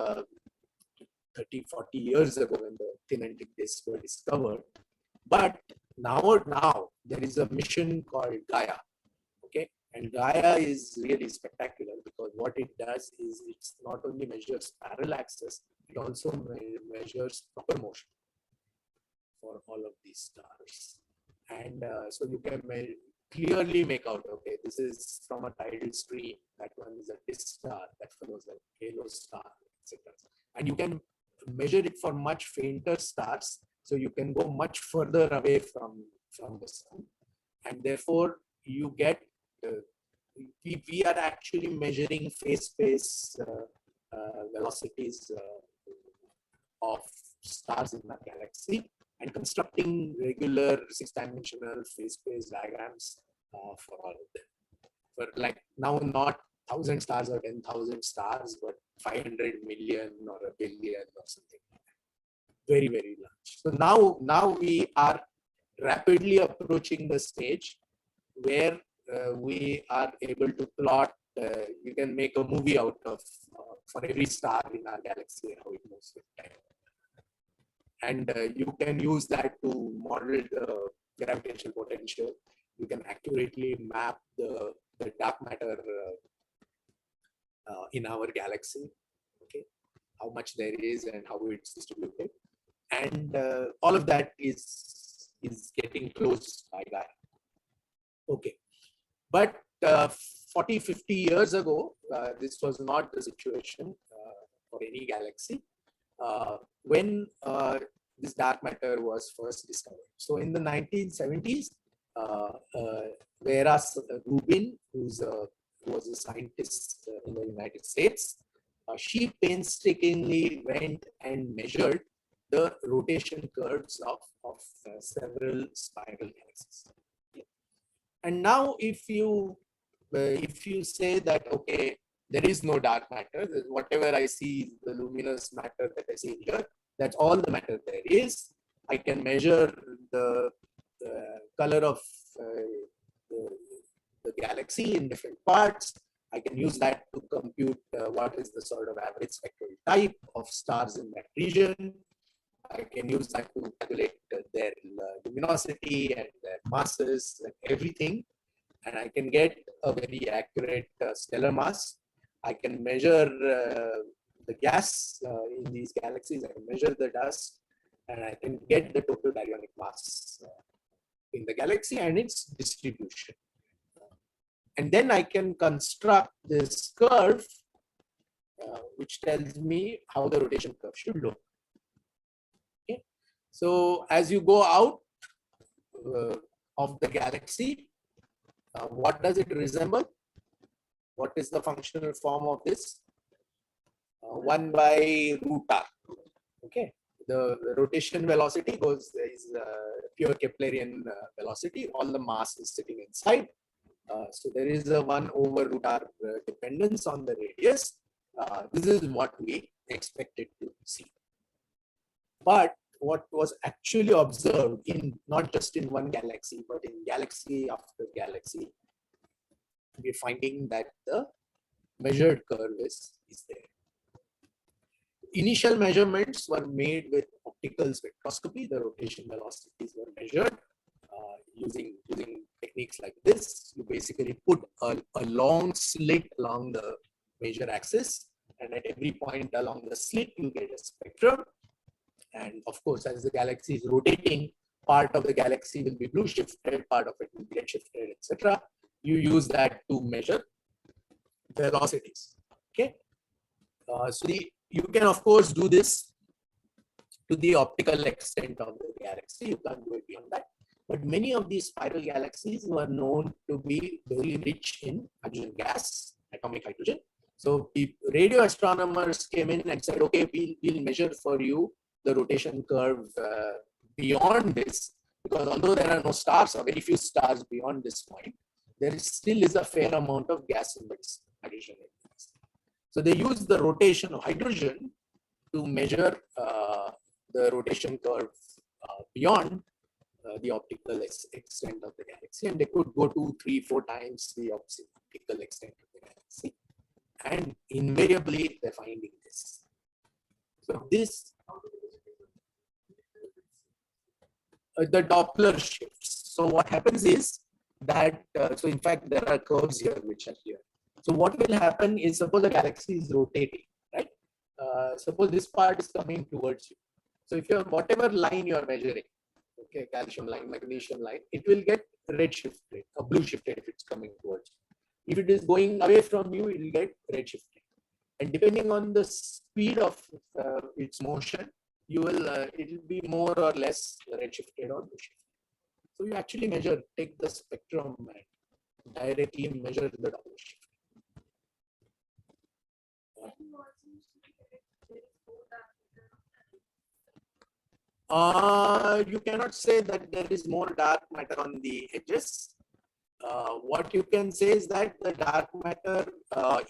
30, 40 years ago when the thin and thick disks were discovered. But now there is a mission called Gaia. Okay, and Gaia is really spectacular because what it does is it's not only measures parallaxes, it also measures proper motion for all of these stars. And so you can clearly make out, okay, this is from a tidal stream, that one is a disk star, that follows a halo star, etc. And you can measure it for much fainter stars, so you can go much further away from the sun, and therefore you get we are actually measuring phase space velocities of stars in the galaxy and constructing regular 6-dimensional phase space diagrams for all of them. For like now, not 1,000 stars or 10,000 stars, but 500 million or a billion or something like that. Very, very large. So now we are rapidly approaching the stage where we are able to plot, you can make a movie out of for every star in our galaxy, how it moves with time. And you can use that to model the gravitational potential. You can accurately map the dark matter in our galaxy, okay, how much there is and how it's distributed. And all of that is getting close by Gaia. Okay. But 40, 50 years ago, this was not the situation for any galaxy when this dark matter was first discovered. So in the 1970s, Vera Rubin, who was a scientist in the United States, she painstakingly went and measured the rotation curves of several spiral galaxies. And now, if you say that, okay, there is no dark matter, whatever I see, the luminous matter that I see here, that's all the matter there is. I can measure the color of the galaxy in different parts. I can use that to compute what is the sort of average spectral type of stars in that region. I can use that to calculate their luminosity and their masses and everything. And I can get a very accurate stellar mass. I can measure the gas in these galaxies. I can measure the dust, and I can get the total baryonic mass in the galaxy and its distribution. And then I can construct this curve, which tells me how the rotation curve should look. Okay. So as you go out of the galaxy, what does it resemble? What is the functional form of this? 1 by root r. Okay. The rotation velocity is pure Keplerian velocity. All the mass is sitting inside. So there is a 1 over root r dependence on the radius. This is what we expected to see. But what was actually observed in not just in one galaxy, but in galaxy after galaxy, we're finding that the measured curve is there. Initial measurements were made with optical spectroscopy. The rotation velocities were measured using techniques like this. You basically put a long slit along the major axis, and at every point along the slit, you get a spectrum. And of course, as the galaxy is rotating, part of the galaxy will be blue shifted, part of it will be red shifted, etc. You use that to measure velocities. Okay. So you can of course do this to the optical extent of the galaxy. You can't go beyond that. But many of these spiral galaxies were known to be very rich in hydrogen gas, atomic hydrogen. So radio astronomers came in and said, okay, we'll measure for you the rotation curve beyond this, because although there are no stars or very few stars beyond this point, there still is a fair amount of gas in this hydrogen. So they use the rotation of hydrogen to measure the rotation curve beyond the optical extent of the galaxy, and they could go 2, 3, 4 times the optical extent of the galaxy, and invariably they're finding this. So this, the Doppler shifts. So what happens is that, so in fact there are curves here which are here. So what will happen is, suppose the galaxy is rotating, right? Suppose this part is coming towards you. So if you have whatever line you are measuring, okay, calcium line, magnesium line, it will get redshifted or blue shifted if it's coming towards you. If it is going away from you, it will get redshifted. And depending on the speed of its motion, you will it will be more or less redshifted or blue shifted. So you actually measure, take the spectrum and directly measure the Doppler shift. You cannot say that there is more dark matter on the edges. What you can say is that the dark matter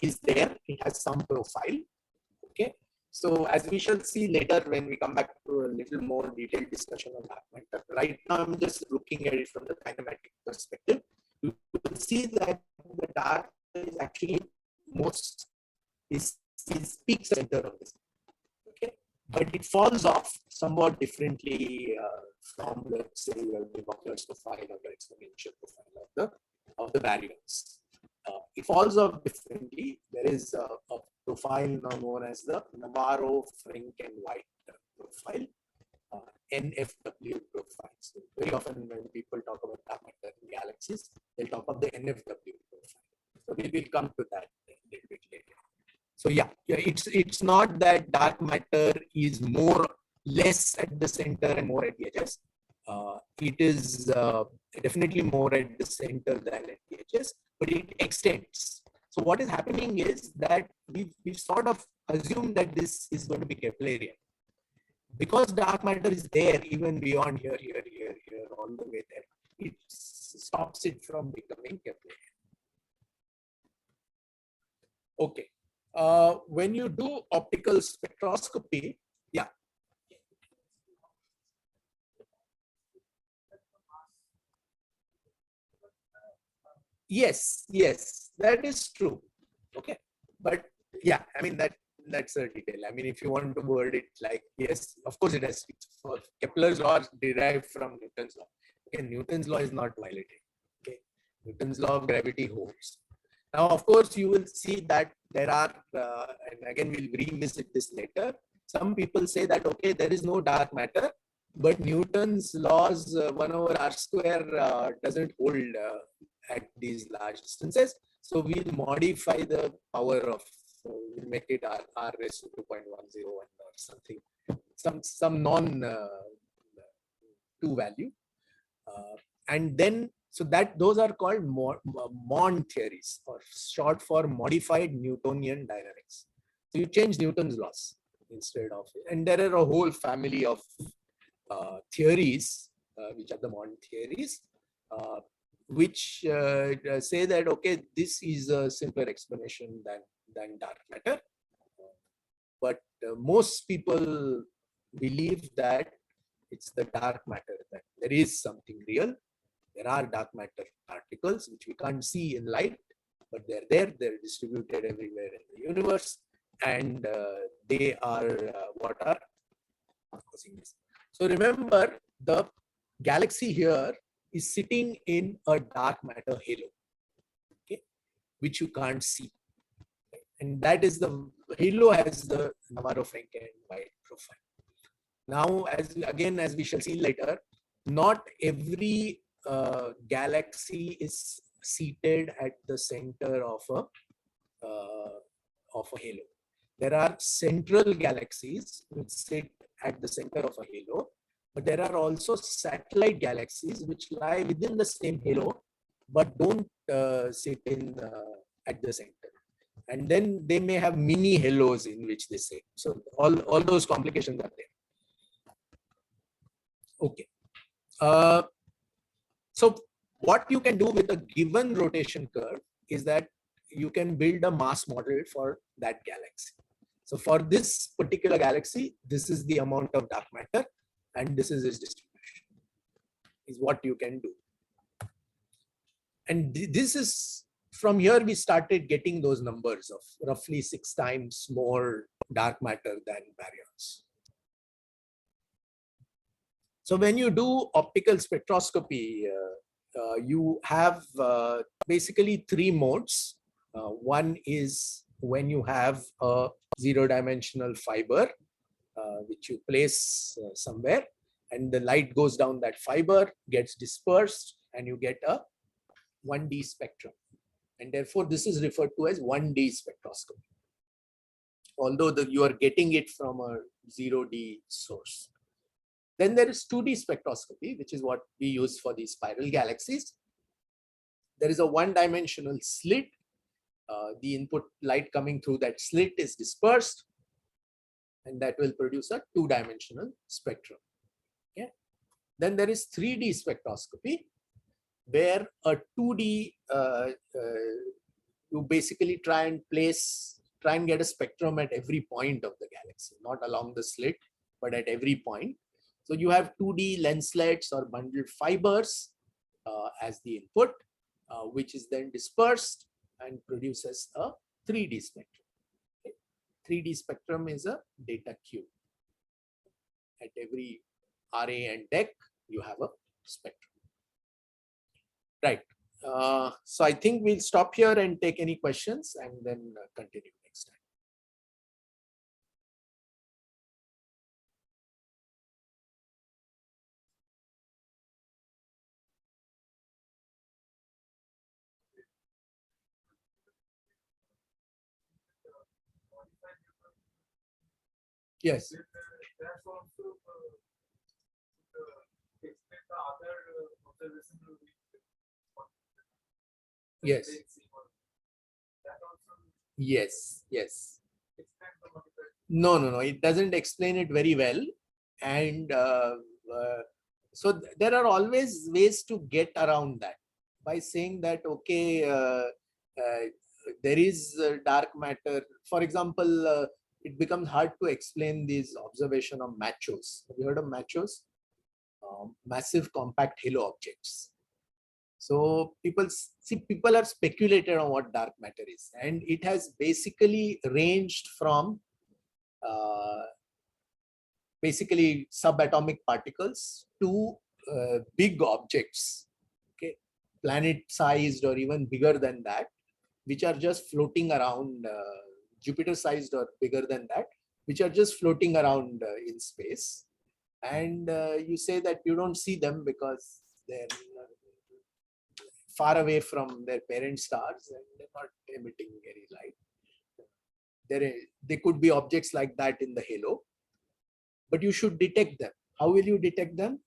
is there. It has some profile. Okay. So as we shall see later when we come back to a little more detailed discussion of dark matter. Right now I'm just looking at it from the kinematic perspective. You will see that the dark is actually most is peak center of this. Okay. But it falls off somewhat differently from, let's say, the Doppler's profile or the exponential profile of the baryons. It falls off differently. There is a profile now known as the Navarro-Franken-White profile, NFW profile. So very often when people talk about dark matter in galaxies, they'll talk about the NFW profile. So we will come to that a little bit later. So yeah, it's not that dark matter is less at the center and more at the edges. It is definitely more at the center than at the edges, but it extends. So what is happening is that we've sort of assumed that this is going to be Keplerian. Because dark matter is there even beyond here, all the way there, it stops it from becoming Keplerian. Okay. When you do optical spectroscopy, yeah. Yes, that is true. Okay, but yeah, I mean that's a detail. I mean, if you want to word it like, yes, of course it has. Kepler's law is derived from Newton's law. Okay, Newton's law is not violated. Okay, Newton's law of gravity holds. Now, of course, you will see that there are, and again, we'll revisit this later. Some people say that, okay, there is no dark matter, but Newton's laws, 1 over r square, doesn't hold at these large distances. So we'll modify the power of, we'll make it r raised to 2.101 or something, some non 2 value. And then, so that those are called MON theories, or short for modified Newtonian dynamics. So you change Newton's laws instead of, and there are a whole family of theories, which are the MON theories, which say that, okay, this is a simpler explanation than dark matter. But most people believe that it's the dark matter, that there is something real. There are dark matter particles which we can't see in light, but they're there, they're distributed everywhere in the universe, and they are what are causing this. So remember, the galaxy here is sitting in a dark matter halo, okay, which you can't see. And that is the halo has the Navarro-Franken-White profile. Now, as we shall see later, not every galaxy is seated at the center of a halo. There are central galaxies which sit at the center of a halo, but there are also satellite galaxies which lie within the same halo, but don't sit in at the center. And then they may have mini halos in which they sit. So all those complications are there. Okay. So what you can do with a given rotation curve is that you can build a mass model for that galaxy. So for this particular galaxy, this is the amount of dark matter and this is its distribution, is what you can do. And this is, from here we started getting those numbers of roughly 6 times more dark matter than baryons. So when you do optical spectroscopy, you have basically 3 modes. One is when you have a 0-dimensional fiber, which you place somewhere, and the light goes down that fiber, gets dispersed, and you get a 1D spectrum. And therefore, this is referred to as 1D spectroscopy, although you are getting it from a 0D source. Then there is 2D spectroscopy, which is what we use for these spiral galaxies. There is a 1-dimensional slit. The input light coming through that slit is dispersed, and that will produce a 2-dimensional spectrum. Okay. Then there is 3D spectroscopy, where a 2D, you basically try and get a spectrum at every point of the galaxy, not along the slit, but at every point. So you have 2D lenslets or bundled fibers as the input, which is then dispersed and produces a 3D spectrum. Okay. 3D spectrum is a data cube. At every RA and DEC, you have a spectrum. Right. So I think we'll stop here and take any questions and then continue next time. Yes. That's also explain the other observation. Yes. Yes. Yes. No. It doesn't explain it very well, and so there are always ways to get around that by saying that okay, there is dark matter. For example, it becomes hard to explain this observation of machos. Have you heard of machos? Massive compact halo objects. So people are speculated on what dark matter is, and it has basically ranged from basically subatomic particles to big objects, okay, planet-sized or even bigger than that, which are just floating around, Jupiter-sized or bigger than that, which are just floating around in space. And you say that you don't see them because they're far away from their parent stars and they're not emitting any light. There could be objects like that in the halo, but you should detect them. How will you detect them?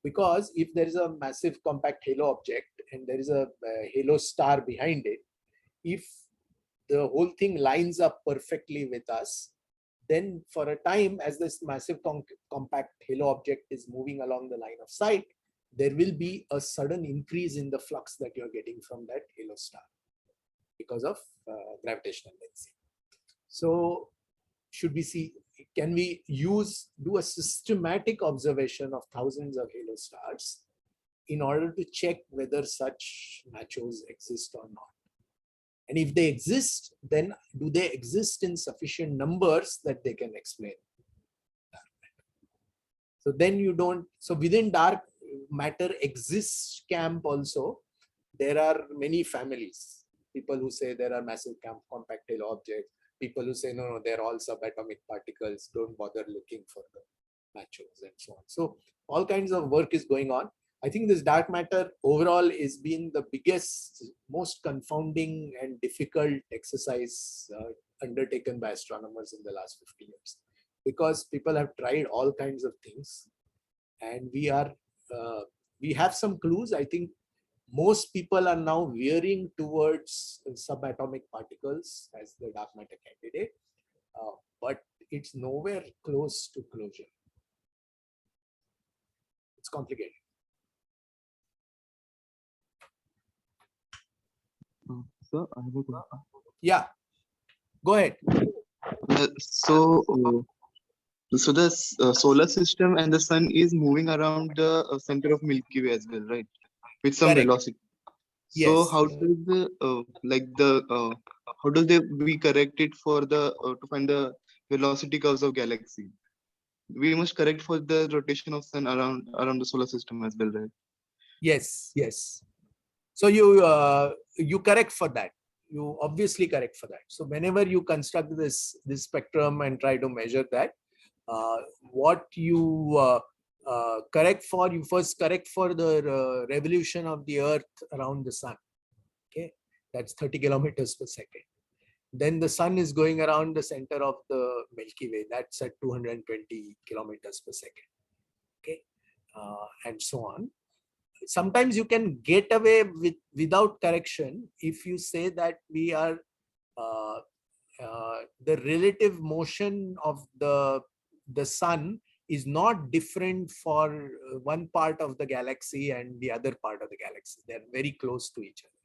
Because if there is a massive compact halo object and there is a halo star behind it, if the whole thing lines up perfectly with us, then for a time, as this massive compact halo object is moving along the line of sight, there will be a sudden increase in the flux that you're getting from that halo star because of gravitational lensing. So should we see, can we do a systematic observation of thousands of halo stars in order to check whether such machos exist or not? And if they exist, then do they exist in sufficient numbers that they can explain dark matter? So then you don't, so within dark matter exists camp also, there are many families. People who say there are massive compact halo objects, people who say no, they're all subatomic particles, don't bother looking for the machos and so on. So all kinds of work is going on. I think this dark matter overall is being the biggest, most confounding and difficult exercise undertaken by astronomers in the last 50 years. because people have tried all kinds of things, and we have some clues. I think most people are now veering towards subatomic particles as the dark matter candidate, but it's nowhere close to closure. It's complicated. Sir, I have a question. Yeah, go ahead. So the solar system and the sun is moving around the center of Milky Way as well, right? With some Correct. velocity. So Yes. how does we correct it for the to find the velocity curves of galaxy? We must correct for the rotation of sun around the solar system as well, right? Yes, yes. So you correct for that. You obviously correct for that. So whenever you construct this spectrum and try to measure that, what you correct for, you first correct for the revolution of the Earth around the sun. Okay, that's 30 kilometers per second. Then the sun is going around the center of the Milky Way. That's at 220 kilometers per second. Okay, and so on. Sometimes you can get away without correction if you say that we are the relative motion of the sun is not different for one part of the galaxy and the other part of the galaxy. They're very close to each other.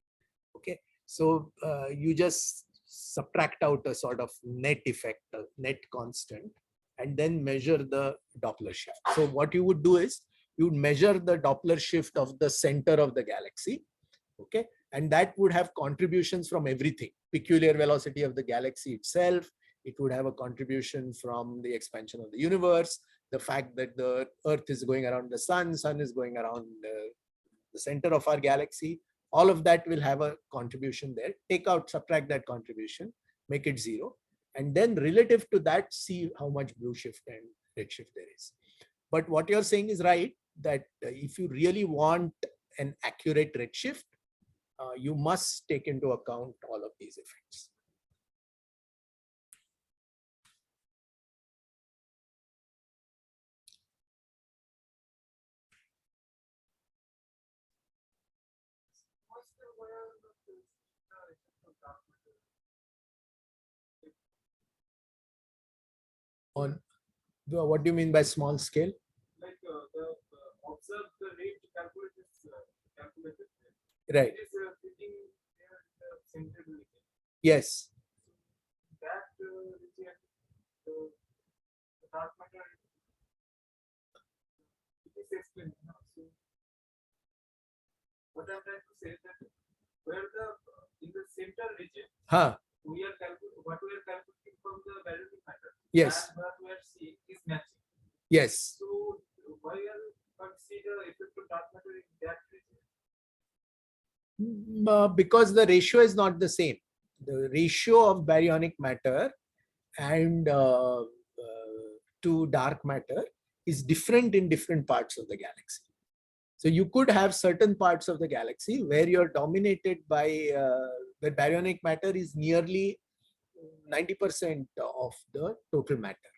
Okay, so you just subtract out a sort of net effect, a net constant, and then measure the Doppler shift. So what you would do is you would measure the Doppler shift of the center of the galaxy. Okay, and that would have contributions from everything: peculiar velocity of the galaxy itself. It would have a contribution from the expansion of the universe, the fact that the Earth is going around the sun is going around the center of our galaxy. All of that will have a contribution there. Take out, subtract that contribution, make it 0. And then relative to that, see how much blue shift and red shift there is. But what you're saying is right, that if you really want an accurate redshift, you must take into account all of these effects. What's the word of this effect of dark matter? On what do you mean by small scale? Like the observe the rate calculated calculated. Right. It is fitting there in the center region. Yes. That region, the dark matter, it is explained. So what I'm trying to say is that where the in the center region, Huh. we are what we are calculating from the baryonic matter. Yes. And what we are seeing is matching. Yes. So why are we consider effect of dark matter in that region? Because the ratio is not the same. The ratio of baryonic matter and to dark matter is different in different parts of the galaxy. So you could have certain parts of the galaxy where you're dominated by where baryonic matter is nearly 90% of the total matter,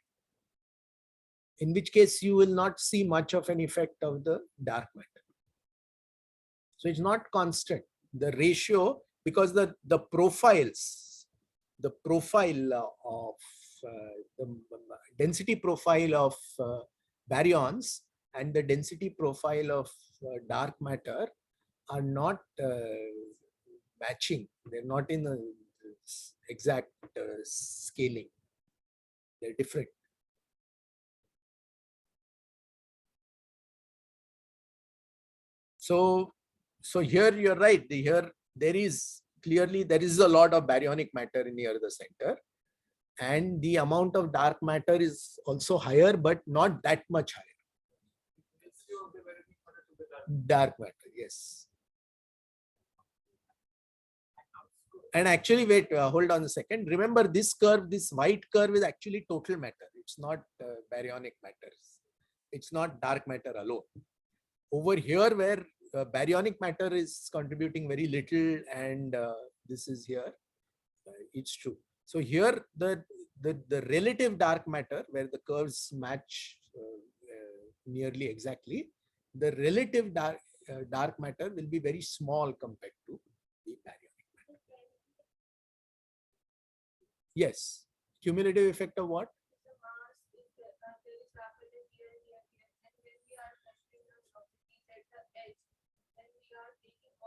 in which case you will not see much of an effect of the dark matter. So it's not constant. The ratio, because the profile of the density profile of baryons and the density profile of dark matter are not matching. They're not in the exact scaling. They're different. So here you're right. Here there is a lot of baryonic matter near the center, and the amount of dark matter is also higher, but not that much higher. Ratio of the baryonic matter to the Dark matter, yes. And actually, wait, hold on a second. Remember, this curve, this white curve is actually total matter. It's not baryonic matter. It's not dark matter alone. Over here, where baryonic matter is contributing very little, and this is here, it's true. So here, the the relative dark matter, where the curves match nearly exactly, the relative dark matter will be very small compared to the baryonic matter. Yes. Cumulative effect of what? The mass is there is rapidly here, and when we are measuring the velocities at the edge, then we are taking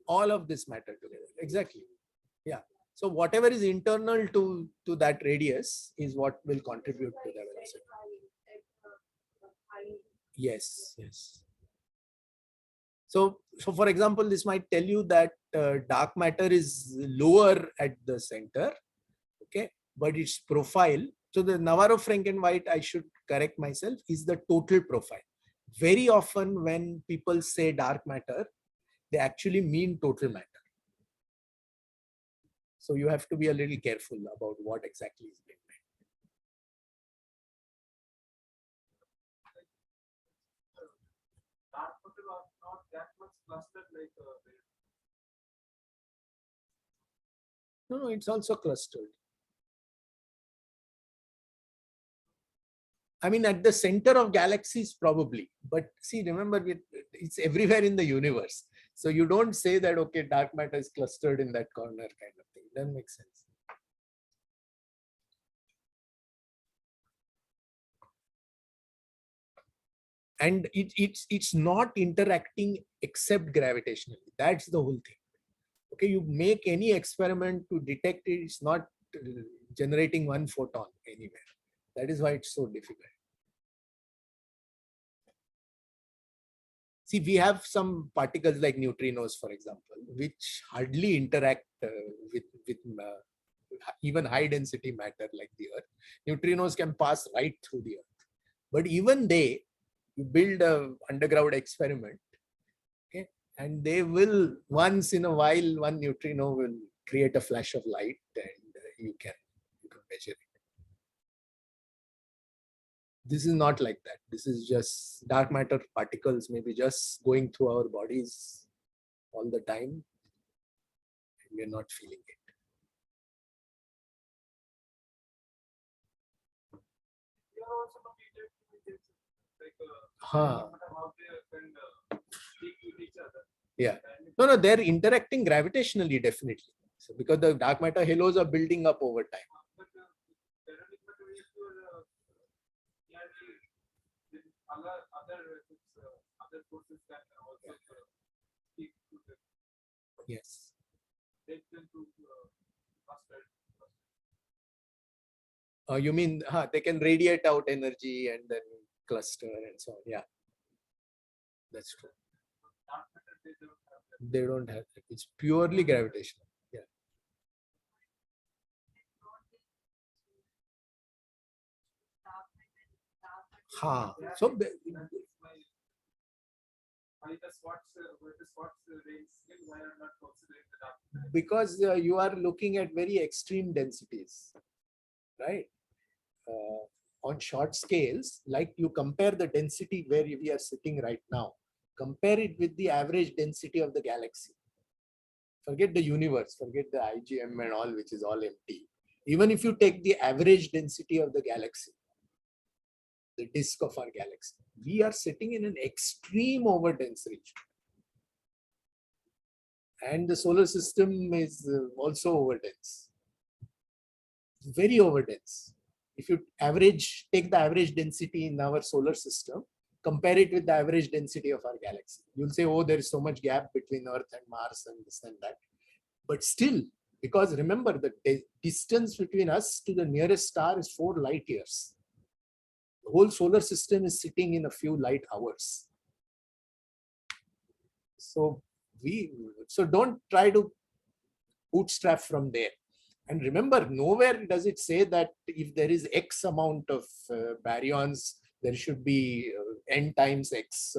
All of this matter together. Exactly. Yeah. So whatever is internal to that radius is what will contribute to the velocity. Yes. Yes. So for example, this might tell you that dark matter is lower at the center, okay, but its profile. So the Navarro-Franken-White, I should correct myself, is the total profile. Very often when people say dark matter, they actually mean total matter. So you have to be a little careful about what exactly is being meant. Dark matter are not that much clustered like No, it's also clustered. I mean, at the center of galaxies, probably. But see, remember, it's everywhere in the universe. So you don't say that, okay, dark matter is clustered in that corner kind of thing. That makes sense. And it's not interacting except gravitationally. That's the whole thing. Okay, you make any experiment to detect it, it's not generating one photon anywhere. That is why it's so difficult. See, we have some particles like neutrinos, for example, which hardly interact with even high density matter like the Earth. Neutrinos can pass right through the Earth. But even they, you build an underground experiment, okay, and they will, once in a while, one neutrino will create a flash of light, and you can measure it. This is not like that. This is just dark matter particles maybe just going through our bodies all the time, and we're not feeling it. they are also not interacting like Huh. how they can speak with each other. Yeah. No, they're interacting gravitationally, definitely. So because the dark matter halos are building up over time. But baryonic matter is other forces can also speak to them. Yes. They tend to cluster. You mean they can radiate out energy and then cluster and so on. Yeah. That's true. Dark matter, they don't have that. They don't have that. It's purely gravitational. Yeah. So Why the spots range still, why are not considering the dark matter? because you are looking at very extreme densities, right? On short scales, like you compare the density where we are sitting right now, compare it with the average density of the galaxy. Forget the universe, forget the IGM and all, which is all empty. Even if you take the average density of the galaxy, the disk of our galaxy, we are sitting in an extreme overdense region. And the solar system is also overdense, very overdense. If you take the average density in our solar system, compare it with the average density of our galaxy, you'll say, oh, there is so much gap between Earth and Mars and this and that. But still, because remember, the distance between us to the nearest star is 4 light years. The whole solar system is sitting in a few light hours. So don't try to bootstrap from there. And remember, nowhere does it say that if there is X amount of baryons, there should be N times X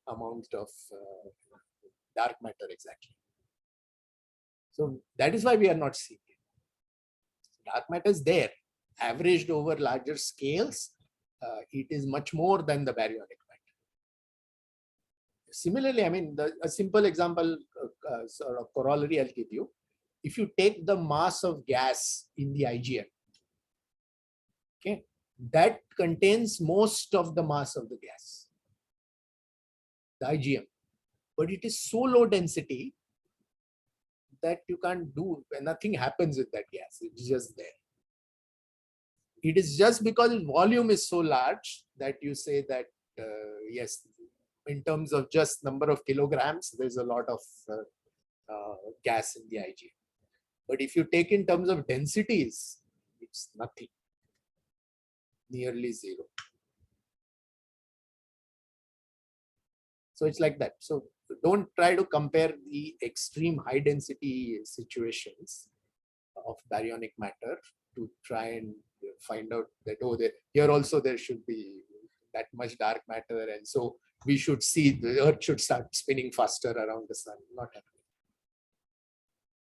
amount of dark matter exactly. So that is why we are not seeing it. Dark matter is there, averaged over larger scales. It is much more than the baryonic matter. Similarly, I mean, a simple example, sort of corollary I'll give you. If you take the mass of gas in the IGM, Okay, that contains most of the mass of the gas, the IgM, but it is so low density that you can't do, nothing happens with that gas. It's just there. It is just because its volume is so large that you say that yes, in terms of just number of kilograms, there's a lot of gas in the IgM. But if you take in terms of densities, it's nothing, nearly zero. So it's like that. So don't try to compare the extreme high density situations of baryonic matter to try and find out that, oh, here also there should be that much dark matter, and so we should see the Earth should start spinning faster around the sun. Not happening.